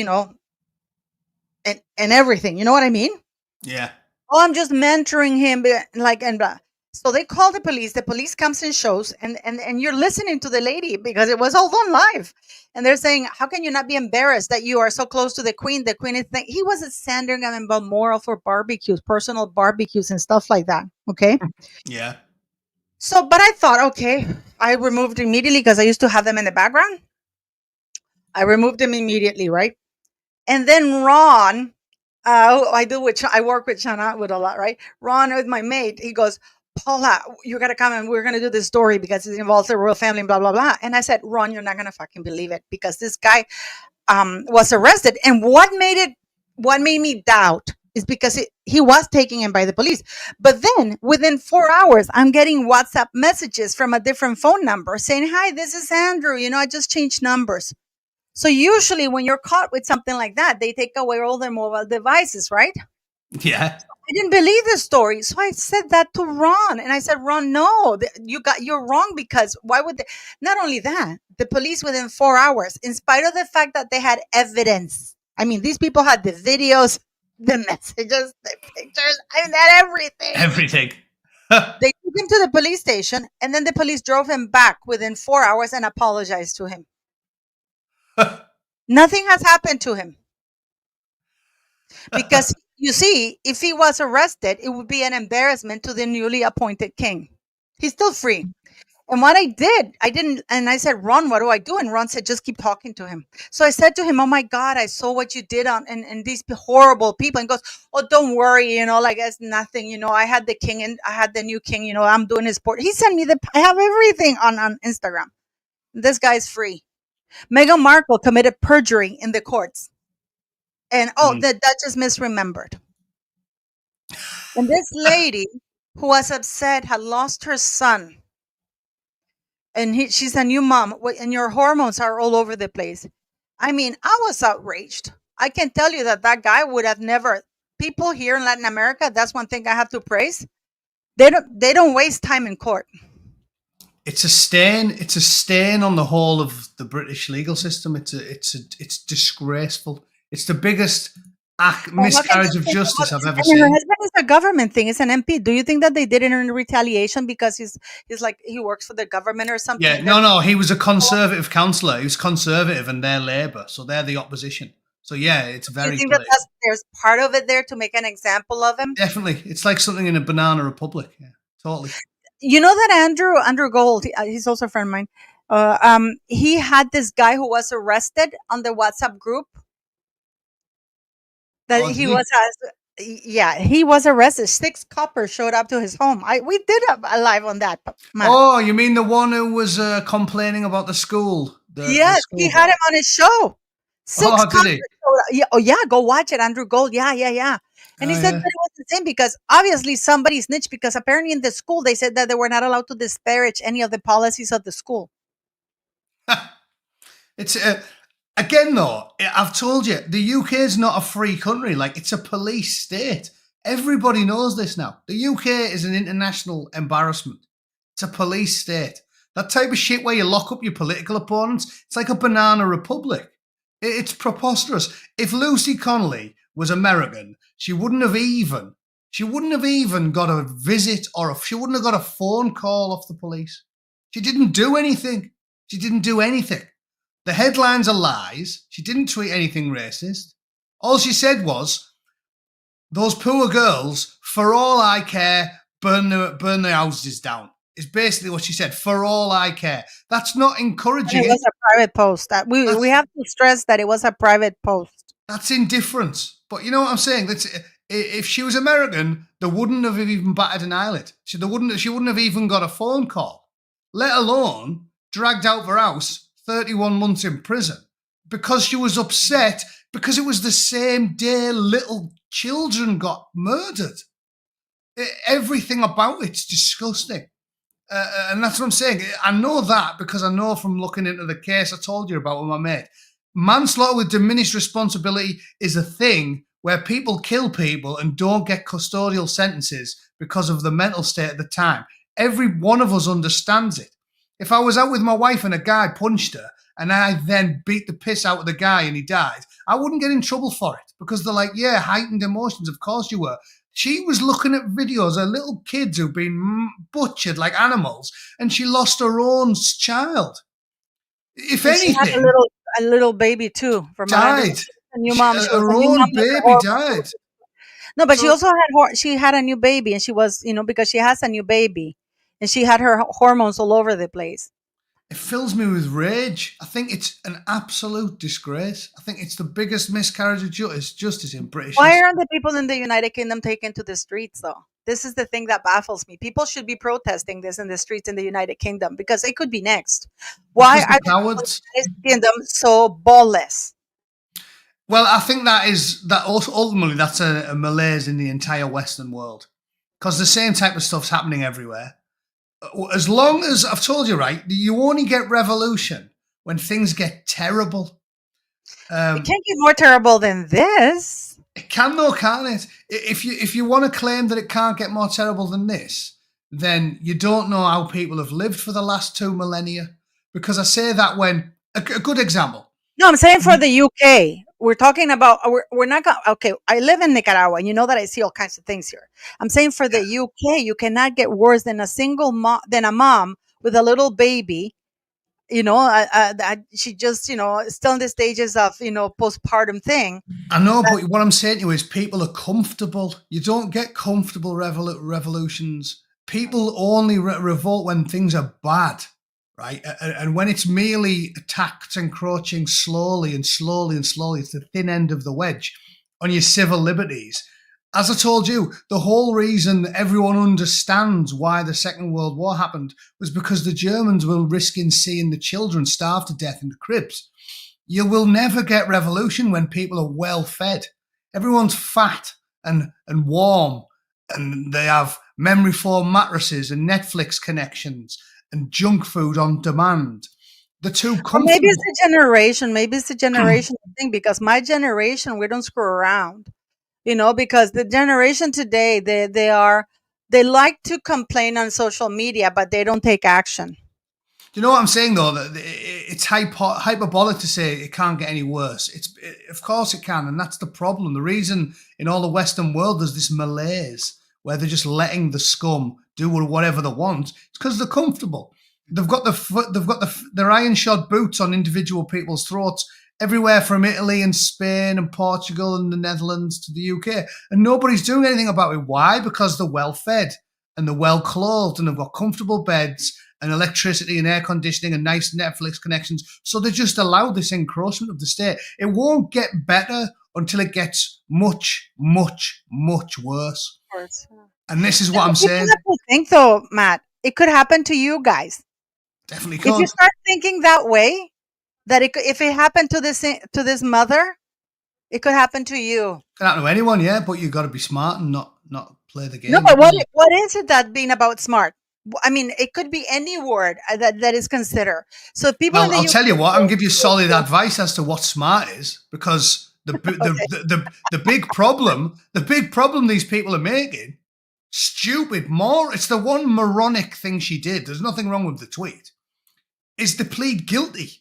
and everything. You know what I mean? Yeah. Oh, I'm just mentoring him, like, and blah. So they call the police. The police comes and shows, and you're listening to the lady because it was all done live. And they're saying, how can you not be embarrassed that you are so close to the queen? The queen is he was at Sandringham in Balmoral for barbecues, personal barbecues and stuff like that. Okay. Yeah. So, but I thought, okay, I removed immediately because I used to have them in the background. I removed them immediately, right? And then Ron, I work with Shana with a lot, right? Ron with my mate, he goes, Paula, you gotta come and we're gonna do this story because it involves the royal family and blah blah blah. And I said, Ron, you're not gonna fucking believe it because this guy was arrested. And what made me doubt is because he was taken in by the police. But then within 4 hours, I'm getting WhatsApp messages from a different phone number saying, hi, this is Andrew. I just changed numbers. So usually when you're caught with something like that, they take away all their mobile devices, right? Yeah. I didn't believe the story. So I said that to Ron. And I said, Ron, no, you're wrong because why would they? Not only that, the police within 4 hours, in spite of the fact that they had evidence. I mean, these people had the videos, the messages, the pictures, and that everything. Everything. They took him to the police station and then the police drove him back within 4 hours and apologized to him. Nothing has happened to him. Because you see, if he was arrested, it would be an embarrassment to the newly appointed king. He's still free. And what I didn't, and I said, Ron, what do I do? And Ron said, just keep talking to him. So I said to him, oh my God, I saw what you did and these horrible people. And he goes, oh, don't worry, like it's nothing. I had the king and I had the new king, I'm doing his port. He sent me I have everything on Instagram. This guy's free. Meghan Markle committed perjury in the courts. And Mm. the Duchess misremembered. And this lady who was upset had lost her son. And she's a new mom, and your hormones are all over the place. I mean, I was outraged. I can tell you that guy would have never. People here in Latin America, that's one thing I have to praise. They don't waste time in court. It's a stain. It's a stain on the whole of the British legal system. It's disgraceful. It's the biggest Well, how can you miscarriage of think about justice I've this? ever And her seen. husband is a government thing. It's an MP. Do you think that they did it in retaliation because he's like he works for the government or something? Yeah, And they're no. He was a Conservative councillor. He was Conservative, and they're Labour, so they're the opposition. So yeah, it's do you very think that political. there's part of it there to make an example of him? Definitely, it's like something in a banana republic. Yeah, totally. You know that Andrew Gold, he's also a friend of mine. He had this guy who was arrested on the WhatsApp group that Oh, did he he? was yeah, he was arrested. 6 coppers showed up to his home. We did a live on that, man. Oh, you mean the one who was complaining about the school, the Yes, he school had board? him on his show. 6 Oh, did coppers he? showed up. Yeah, oh yeah, go watch it, Andrew Gold. Yeah, yeah, yeah. And he Oh, said that yeah. it was the same because obviously somebody snitched because apparently in the school they said that they were not allowed to disparage any of the policies of the school. It's again though. I've told you the UK is not a free country. Like it's a police state. Everybody knows this now. The UK is an international embarrassment. It's a police state. That type of shit where you lock up your political opponents. It's like a banana republic. It's preposterous. If Lucy Connolly was American, she wouldn't have even. She wouldn't have even got a visit she wouldn't have got a phone call off the police. She didn't do anything. She didn't do anything. The headlines are lies. She didn't tweet anything racist. All she said was, those poor girls, for all I care, burn their houses down. Is basically what she said. For all I care. That's not And encouraging it it. was a private post. We That's have to stress that it was a private post. That's indifference. But you know what I'm saying? If she was American, they wouldn't have even batted an eyelid. She wouldn't have even got a phone call, let alone dragged out of her house, 31 months in prison, because she was upset because it was the same day little children got murdered. Everything about it's disgusting. And that's what I'm saying. I know that because I know from looking into the case I told you about with my mate. Manslaughter with diminished responsibility is a thing where people kill people and don't get custodial sentences because of the mental state at the time. Every one of us understands it. If I was out with my wife and a guy punched her and I then beat the piss out of the guy and he died, I wouldn't get in trouble for it because they're like, yeah, heightened emotions. Of course you were. She was looking at videos of little kids who've been butchered like animals and she lost her own child. If And she had anything, a little baby too, from what I understand. died. A new mom. She was Her a new mom own with her baby hormones. died. No, but she So also had she had a new baby, and she was, because she has a new baby, and she had her hormones all over the place. it fills me with rage. I think it's an absolute disgrace. I think it's the biggest miscarriage of justice in British Why history. aren't the people in the United Kingdom taken to the streets, though? This is the thing that baffles me. People should be protesting this in the streets in the United Kingdom because it could be next. Why Because the are the people in cowards. the United Kingdom so ballless? Well, I think that also ultimately that's a malaise in the entire Western world. Because the same type of stuff's happening everywhere. As long as I've told you right, you only get revolution when things get terrible. It can't get more terrible than this. It can though, can't it? If you want to claim that it can't get more terrible than this, then you don't know how people have lived for the last 2 millennia. Because I say that when a good example. No, I'm saying for the UK. We're talking about we're not going okay, I live in Nicaragua, and you know that I see all kinds of things here. I'm saying for the Yeah, UK, you cannot get worse than a mom with a little baby. She just, still in the stages of, postpartum thing. I know, but what I'm saying to you is people are comfortable. You don't get comfortable revolutions. People only revolt when things are bad, right? And when it's merely attacks encroaching slowly and slowly and slowly, it's the thin end of the wedge on your civil liberties. As I told you, the whole reason everyone understands why the Second World War happened was because the Germans were risking seeing the children starve to death in the cribs. You will never get revolution when people are well fed. Everyone's fat and warm, and they have memory foam mattresses and Netflix connections and junk food on demand. They're too Or maybe it's comfortable. the generation. Maybe it's the generation thing because my generation, we don't screw around. Because the generation today, they like to complain on social media, but they don't take action. Do you know what I'm saying though? That it's hyperbolic to say it can't get any worse. Of course it can, and that's the problem. The reason in all the Western world there's this malaise where they're just letting the scum do whatever they want. It's because they're comfortable. Their iron shod boots on individual people's throats everywhere from Italy and Spain and Portugal and the Netherlands to the UK, and nobody's doing anything about it. Why? Because they're well fed and they're well clothed and they've got comfortable beds and electricity and air conditioning and nice Netflix connections. So they just allow this encroachment of the state. It won't get better until it gets much, much, much worse. Of course. And this is And what I'm you saying. have to think, though, Matt, it could happen to you guys. Definitely If you could. start thinking that way, that if it happened to this mother, it could happen to you. Can happen to anyone, yeah, but you've got to be smart and not play the No, game. but what is it that being about smart? I mean, it could be any word that is considered. So people in Well, the I'll tell you what. I can give you solid UK, advice as to what smart is, because okay, the big problem these people are making, stupid. It's the one moronic thing she did. There's nothing wrong with the tweet. Is they plead guilty.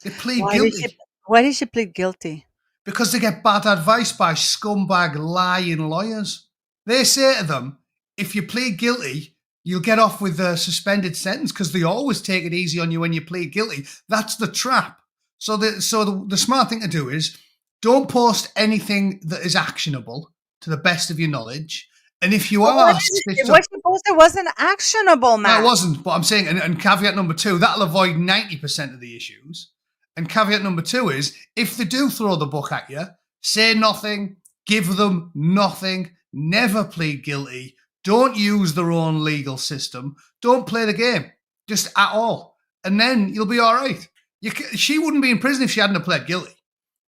They plead why did she guilty why did she plead guilty? because they get bad advice by scumbag lying lawyers. They say to them, if you plead guilty, you'll get off with a suspended sentence because they always take it easy on you when you plead guilty. That's the trap. So the smart thing to do is don't post anything that is actionable to the best of your knowledge. And if you But are what she posted wasn't actionable, no, it Matt. wasn't. But I'm saying, and caveat number two, that'll avoid 90% of the issues. And caveat number two is, if they do throw the book at you, say nothing, give them nothing, never plead guilty, don't use their own legal system, don't play the game, just at all. And then you'll be all right. She wouldn't be in prison if she hadn't pled guilty.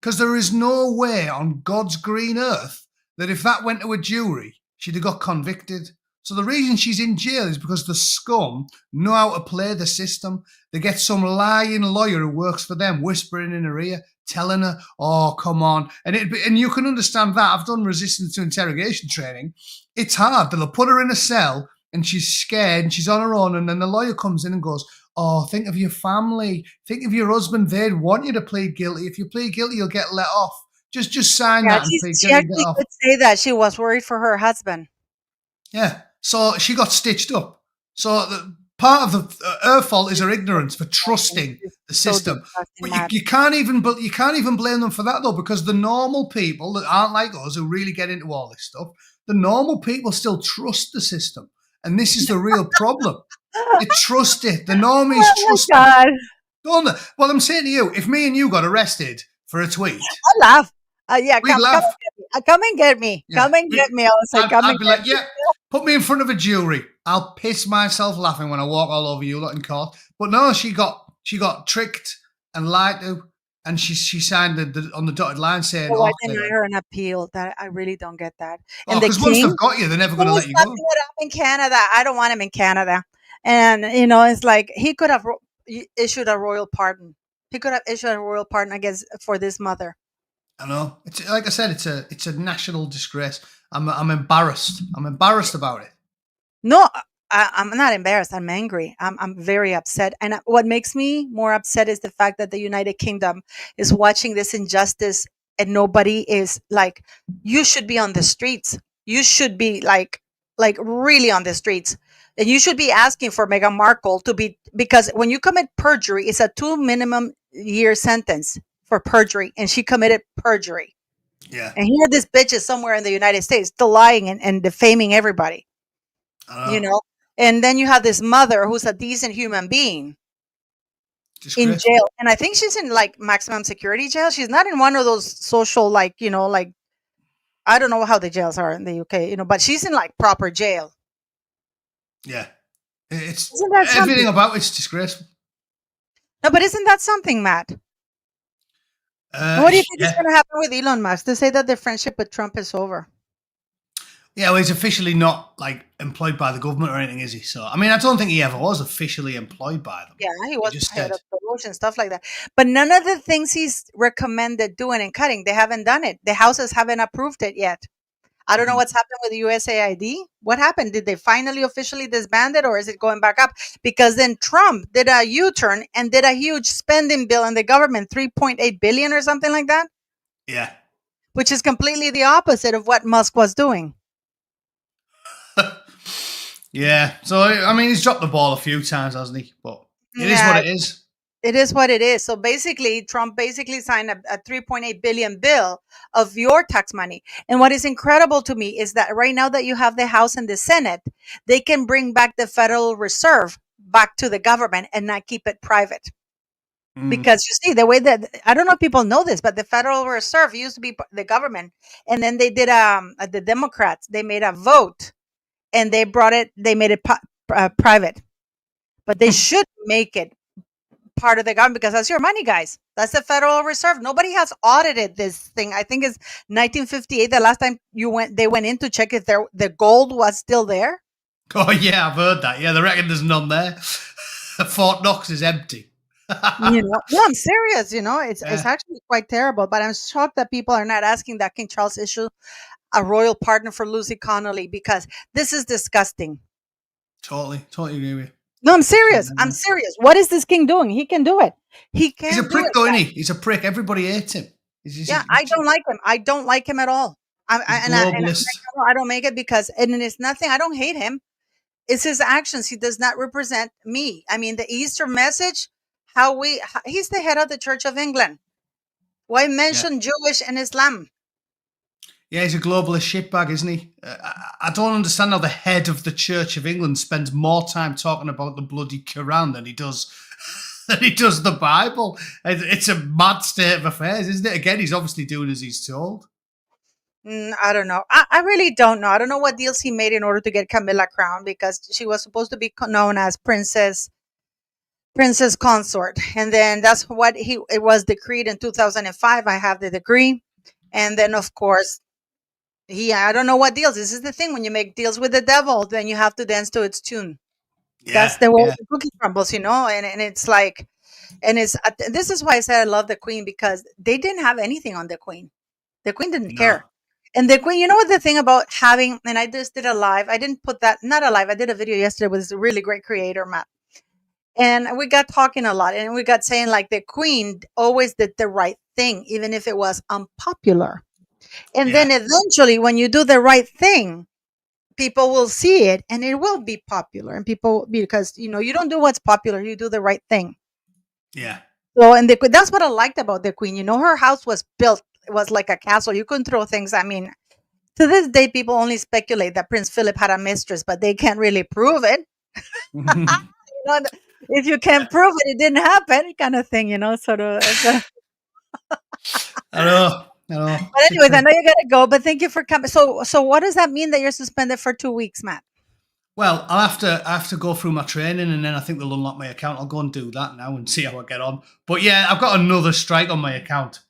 Because there is no way on God's green earth that if that went to a jury, she'd have got convicted. So the reason she's in jail is because the scum know how to play the system. They get some lying lawyer who works for them whispering in her ear, telling her, "Oh, come on," and you can understand that. I've done resistance to interrogation training. It's hard. They'll put her in a cell and she's scared and she's on her own, and then the lawyer comes in and goes, "Oh, think of your family. Think of your husband. They'd want you to plead guilty. If you plead guilty, you'll get let off. Just sign Yeah, that and plead she guilty and get actually off." could say that she was worried for her husband. Yeah. So she got stitched up. So part of her fault is her ignorance for trusting the system. But you can't even blame them for that though, because the normal people that aren't like us who really get into all this stuff, the normal people still trust the system, and this is the real problem. They trust it. The normies trust it. Don't they? Well, I'm saying to you, if me and you got arrested for a tweet, I laugh. Yeah, we'd laugh. come and get me. Yeah. Come and get me. I was like, I'd be like, yeah, put me in front of a jury. I'll piss myself laughing when I walk all over you lot in court. But no, she got tricked and lied to, and she signed on the dotted line saying, "Oh, I deny her an appeal." That I really don't get that. And because once they've got you, they're never going to let you go. In Canada, I don't want him in Canada, and it's like he could have issued a royal pardon. He could have issued a royal pardon, I guess, for this mother. I know. It's like I said, it's a national disgrace. I'm embarrassed. I'm embarrassed about it. No, I'm not embarrassed. I'm angry. I'm very upset. And what makes me more upset is the fact that the United Kingdom is watching this injustice, and nobody is like, you should be on the streets. You should be like really on the streets. And you should be asking for Meghan Markle to be, because when you commit perjury, it's a 2 minimum year sentence for perjury, and she committed perjury. Yeah. And here this bitch is somewhere in the United States still lying and defaming everybody. And then you have this mother who's a decent human being in jail. And I think she's in like maximum security jail. She's not in one of those social, like, I don't know how the jails are in the UK, but she's in like proper jail. Yeah. Everything about it's disgraceful. No, but isn't that something, Matt? What do you think is going to happen with Elon Musk? They say that their friendship with Trump is over. Yeah, well, he's officially not like employed by the government or anything, is he? So, I mean, I don't think he ever was officially employed by them. Yeah, he was just head of promotion, stuff like that. But none of the things he's recommended doing and cutting, they haven't done it. The houses haven't approved it yet. I don't know what's happened with the USAID. What happened? Did they finally officially disband it, or is it going back up? Because then Trump did a U-turn and did a huge spending bill in the government, $3.8 billion or something like that. Yeah. Which is completely the opposite of what Musk was doing. Yeah. So, I mean, he's dropped the ball a few times, hasn't he? But it is what it is. It is what it is. So basically, Trump signed a $3.8 billion bill of your tax money. And what is incredible to me is that right now that you have the House and the Senate, they can bring back the Federal Reserve back to the government and not keep it private. Because you see, the way that, I don't know if people know this, but the Federal Reserve used to be the government. And then they did, the Democrats, they made a vote and they made it private. But they should make it part of the government, because that's your money, guys. That's the Federal Reserve. Nobody has audited this thing. I think it's 1958 the last time they went in to check if the gold was still there. Oh yeah, I've heard that. Yeah, they reckon there's none there. Fort Knox is empty. No, I'm serious. It's actually quite terrible. But I'm shocked that people are not asking that King Charles issue a royal pardon for Lucy Connolly, because this is disgusting. Totally agree with you. No, I'm serious. What is this king doing? He can do it. He's a prick, though, isn't he? He's a prick. Everybody hates him. I don't like him. I don't like him at all. He's globalist. I don't make it because, and it's nothing. I don't hate him. It's his actions. He does not represent me. I mean, the Easter message, he's the head of the Church of England. Why Yeah. mention Jewish and Islam? Yeah, he's a globalist shitbag, isn't he? I don't understand how the head of the Church of England spends more time talking about the bloody Quran than he does than he does the Bible. It's a mad state of affairs, isn't it? Again, he's obviously doing as he's told. I don't know. I really don't know. I don't know what deals he made in order to get Camilla crowned because she was supposed to be known as princess consort, and then that's what it was decreed in 2005. I have the decree, and then of course I don't know what deals. This is the thing: when you make deals with the devil, then you have to dance to its tune. That's Yeah, the way yeah. the cookie crumbles, and it's like, and it's this is why I said I love the queen, because they didn't have anything on the queen. The queen didn't No. care. And the queen, you know what the thing about having, and I just did a live, I didn't put that, not a live, I did a video yesterday with this really great creator, Matt. And we got talking a lot, and we got saying like the queen always did the right thing, even if it was unpopular. And Yeah. then eventually, when you do the right thing, people will see it and it will be popular. And people, because, you don't do what's popular, you do the right thing. Yeah. So, and that's what I liked about the queen. Her house was built, it was like a castle. You couldn't throw things. I mean, to this day, people only speculate that Prince Philip had a mistress, but they can't really prove it. Know, if you can't prove it, it didn't happen, kind of thing, sort of. I know. I know. But anyways, I know you gotta go. But thank you for coming. So what does that mean that you're suspended for 2 weeks, Matt? Well, I have to go through my training, and then I think they'll unlock my account. I'll go and do that now and see how I get on. But yeah, I've got another strike on my account.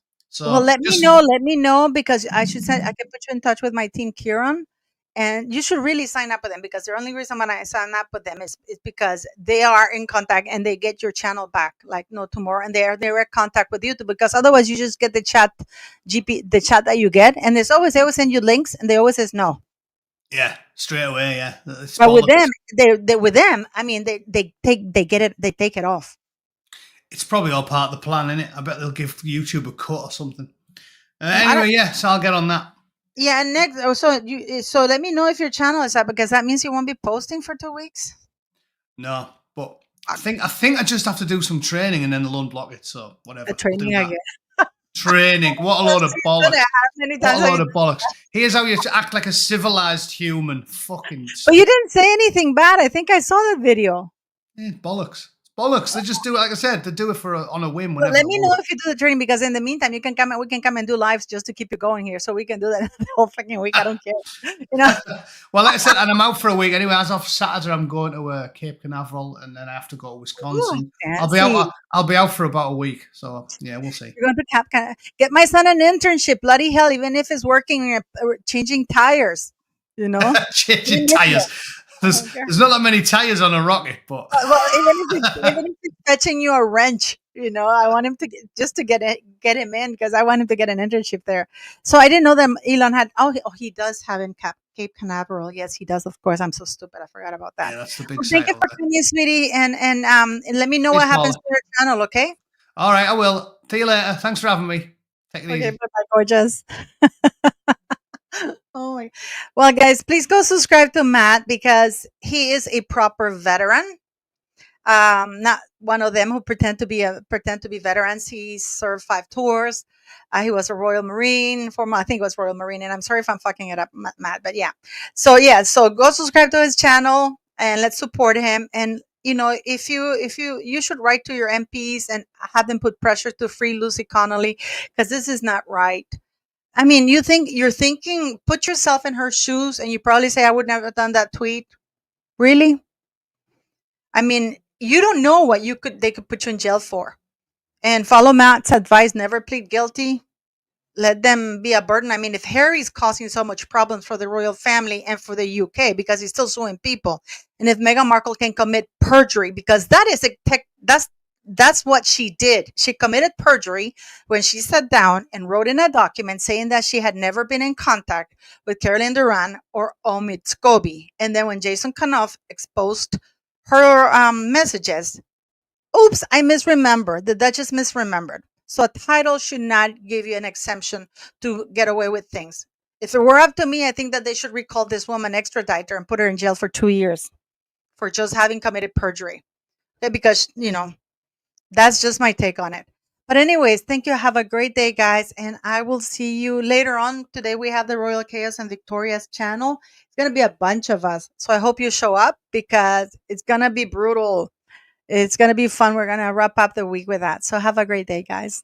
Well, So let me just know. Let me know, because I should say I can put you in touch with my team, Kieran, and you should really sign up with them, because the only reason when I sign up with them is because they are in contact and they get your channel back like no tomorrow, and they are direct contact with YouTube, because otherwise you just get the chat that you get, and they always send you links, and they always says no. yeah, straight away. Yeah, But with them, with them, I mean, they take it off. It's probably all part of the plan, isn't it? I bet they'll give YouTube a cut or something. Anyway, yeah, so I'll get on that. Yeah, and next, so let me know if your channel is up, because that means you won't be posting for 2 weeks. No, but I think I just have to do some training and then they'll unblock it. So whatever. The training again. Training. What a load of bollocks. Many What times a load of bollocks. Here's how you act like a civilized human. Fucking. But you didn't say anything bad. I think I saw the video. Bollocks. Bollocks. They just do it, like I said, they do it on a whim. Well, let me know if you do the training, because in the meantime, we can come and do lives just to keep you going here. So we can do that the whole fucking week. I don't care. Well, like I said, and I'm out for a week anyway. As of Saturday, I'm going to Cape Canaveral, and then I have to go to Wisconsin. Ooh, I'll be out for about a week. So yeah, we'll see. You're going to get my son an internship. Bloody hell, even if it's working changing tires. Changing tires. There's not that many tires on a rocket, but even if it's fetching you a wrench, I want him to get him in, because I want him to get an internship there. So I didn't know that Elon had. He does have in Cape Canaveral. Yes, he does. Of course, I'm so stupid. I forgot about that. Yeah, that's the big. Thank you for coming, sweetie, and let me know what happens to your channel. Okay. All right, I will. See you later. Thanks for having me. Take it easy. Bye, gorgeous. Oh my. Well, guys, please go subscribe to Matt, because he is a proper veteran. Not one of them who pretend to be veterans. He served 5 tours. He was a Royal Marine, I think it was Royal Marine, and I'm sorry if I'm fucking it up, Matt, but yeah. So go subscribe to his channel and let's support him. And if you should write to your MPs and have them put pressure to free Lucy Connolly, because this is not right. I mean, you're thinking, put yourself in her shoes, and you probably say, I would never have done that tweet. Really? I mean, you don't know what they could put you in jail for. And follow Matt's advice, never plead guilty. Let them be a burden. I mean, if Harry's causing so much problems for the royal family and for the UK, because he's still suing people, and if Meghan Markle can commit perjury, because that's what she did. She committed perjury when she sat down and wrote in a document saying that she had never been in contact with Caroline Duran or Omid Scobie. And then when Jason Kanoff exposed her messages, oops, I misremembered. The Duchess misremembered. So a title should not give you an exemption to get away with things. If it were up to me, I think that they should recall this woman, extradite her, and put her in jail for 2 years for just having committed perjury. Okay, because, that's just my take on it. But anyways, thank you. Have a great day, guys, and I will see you later on. Today we have the Royal Chaos and Victoria's channel. It's gonna be a bunch of us, so I hope you show up because it's gonna be brutal. It's gonna be fun. We're gonna wrap up the week with that. So have a great day, guys.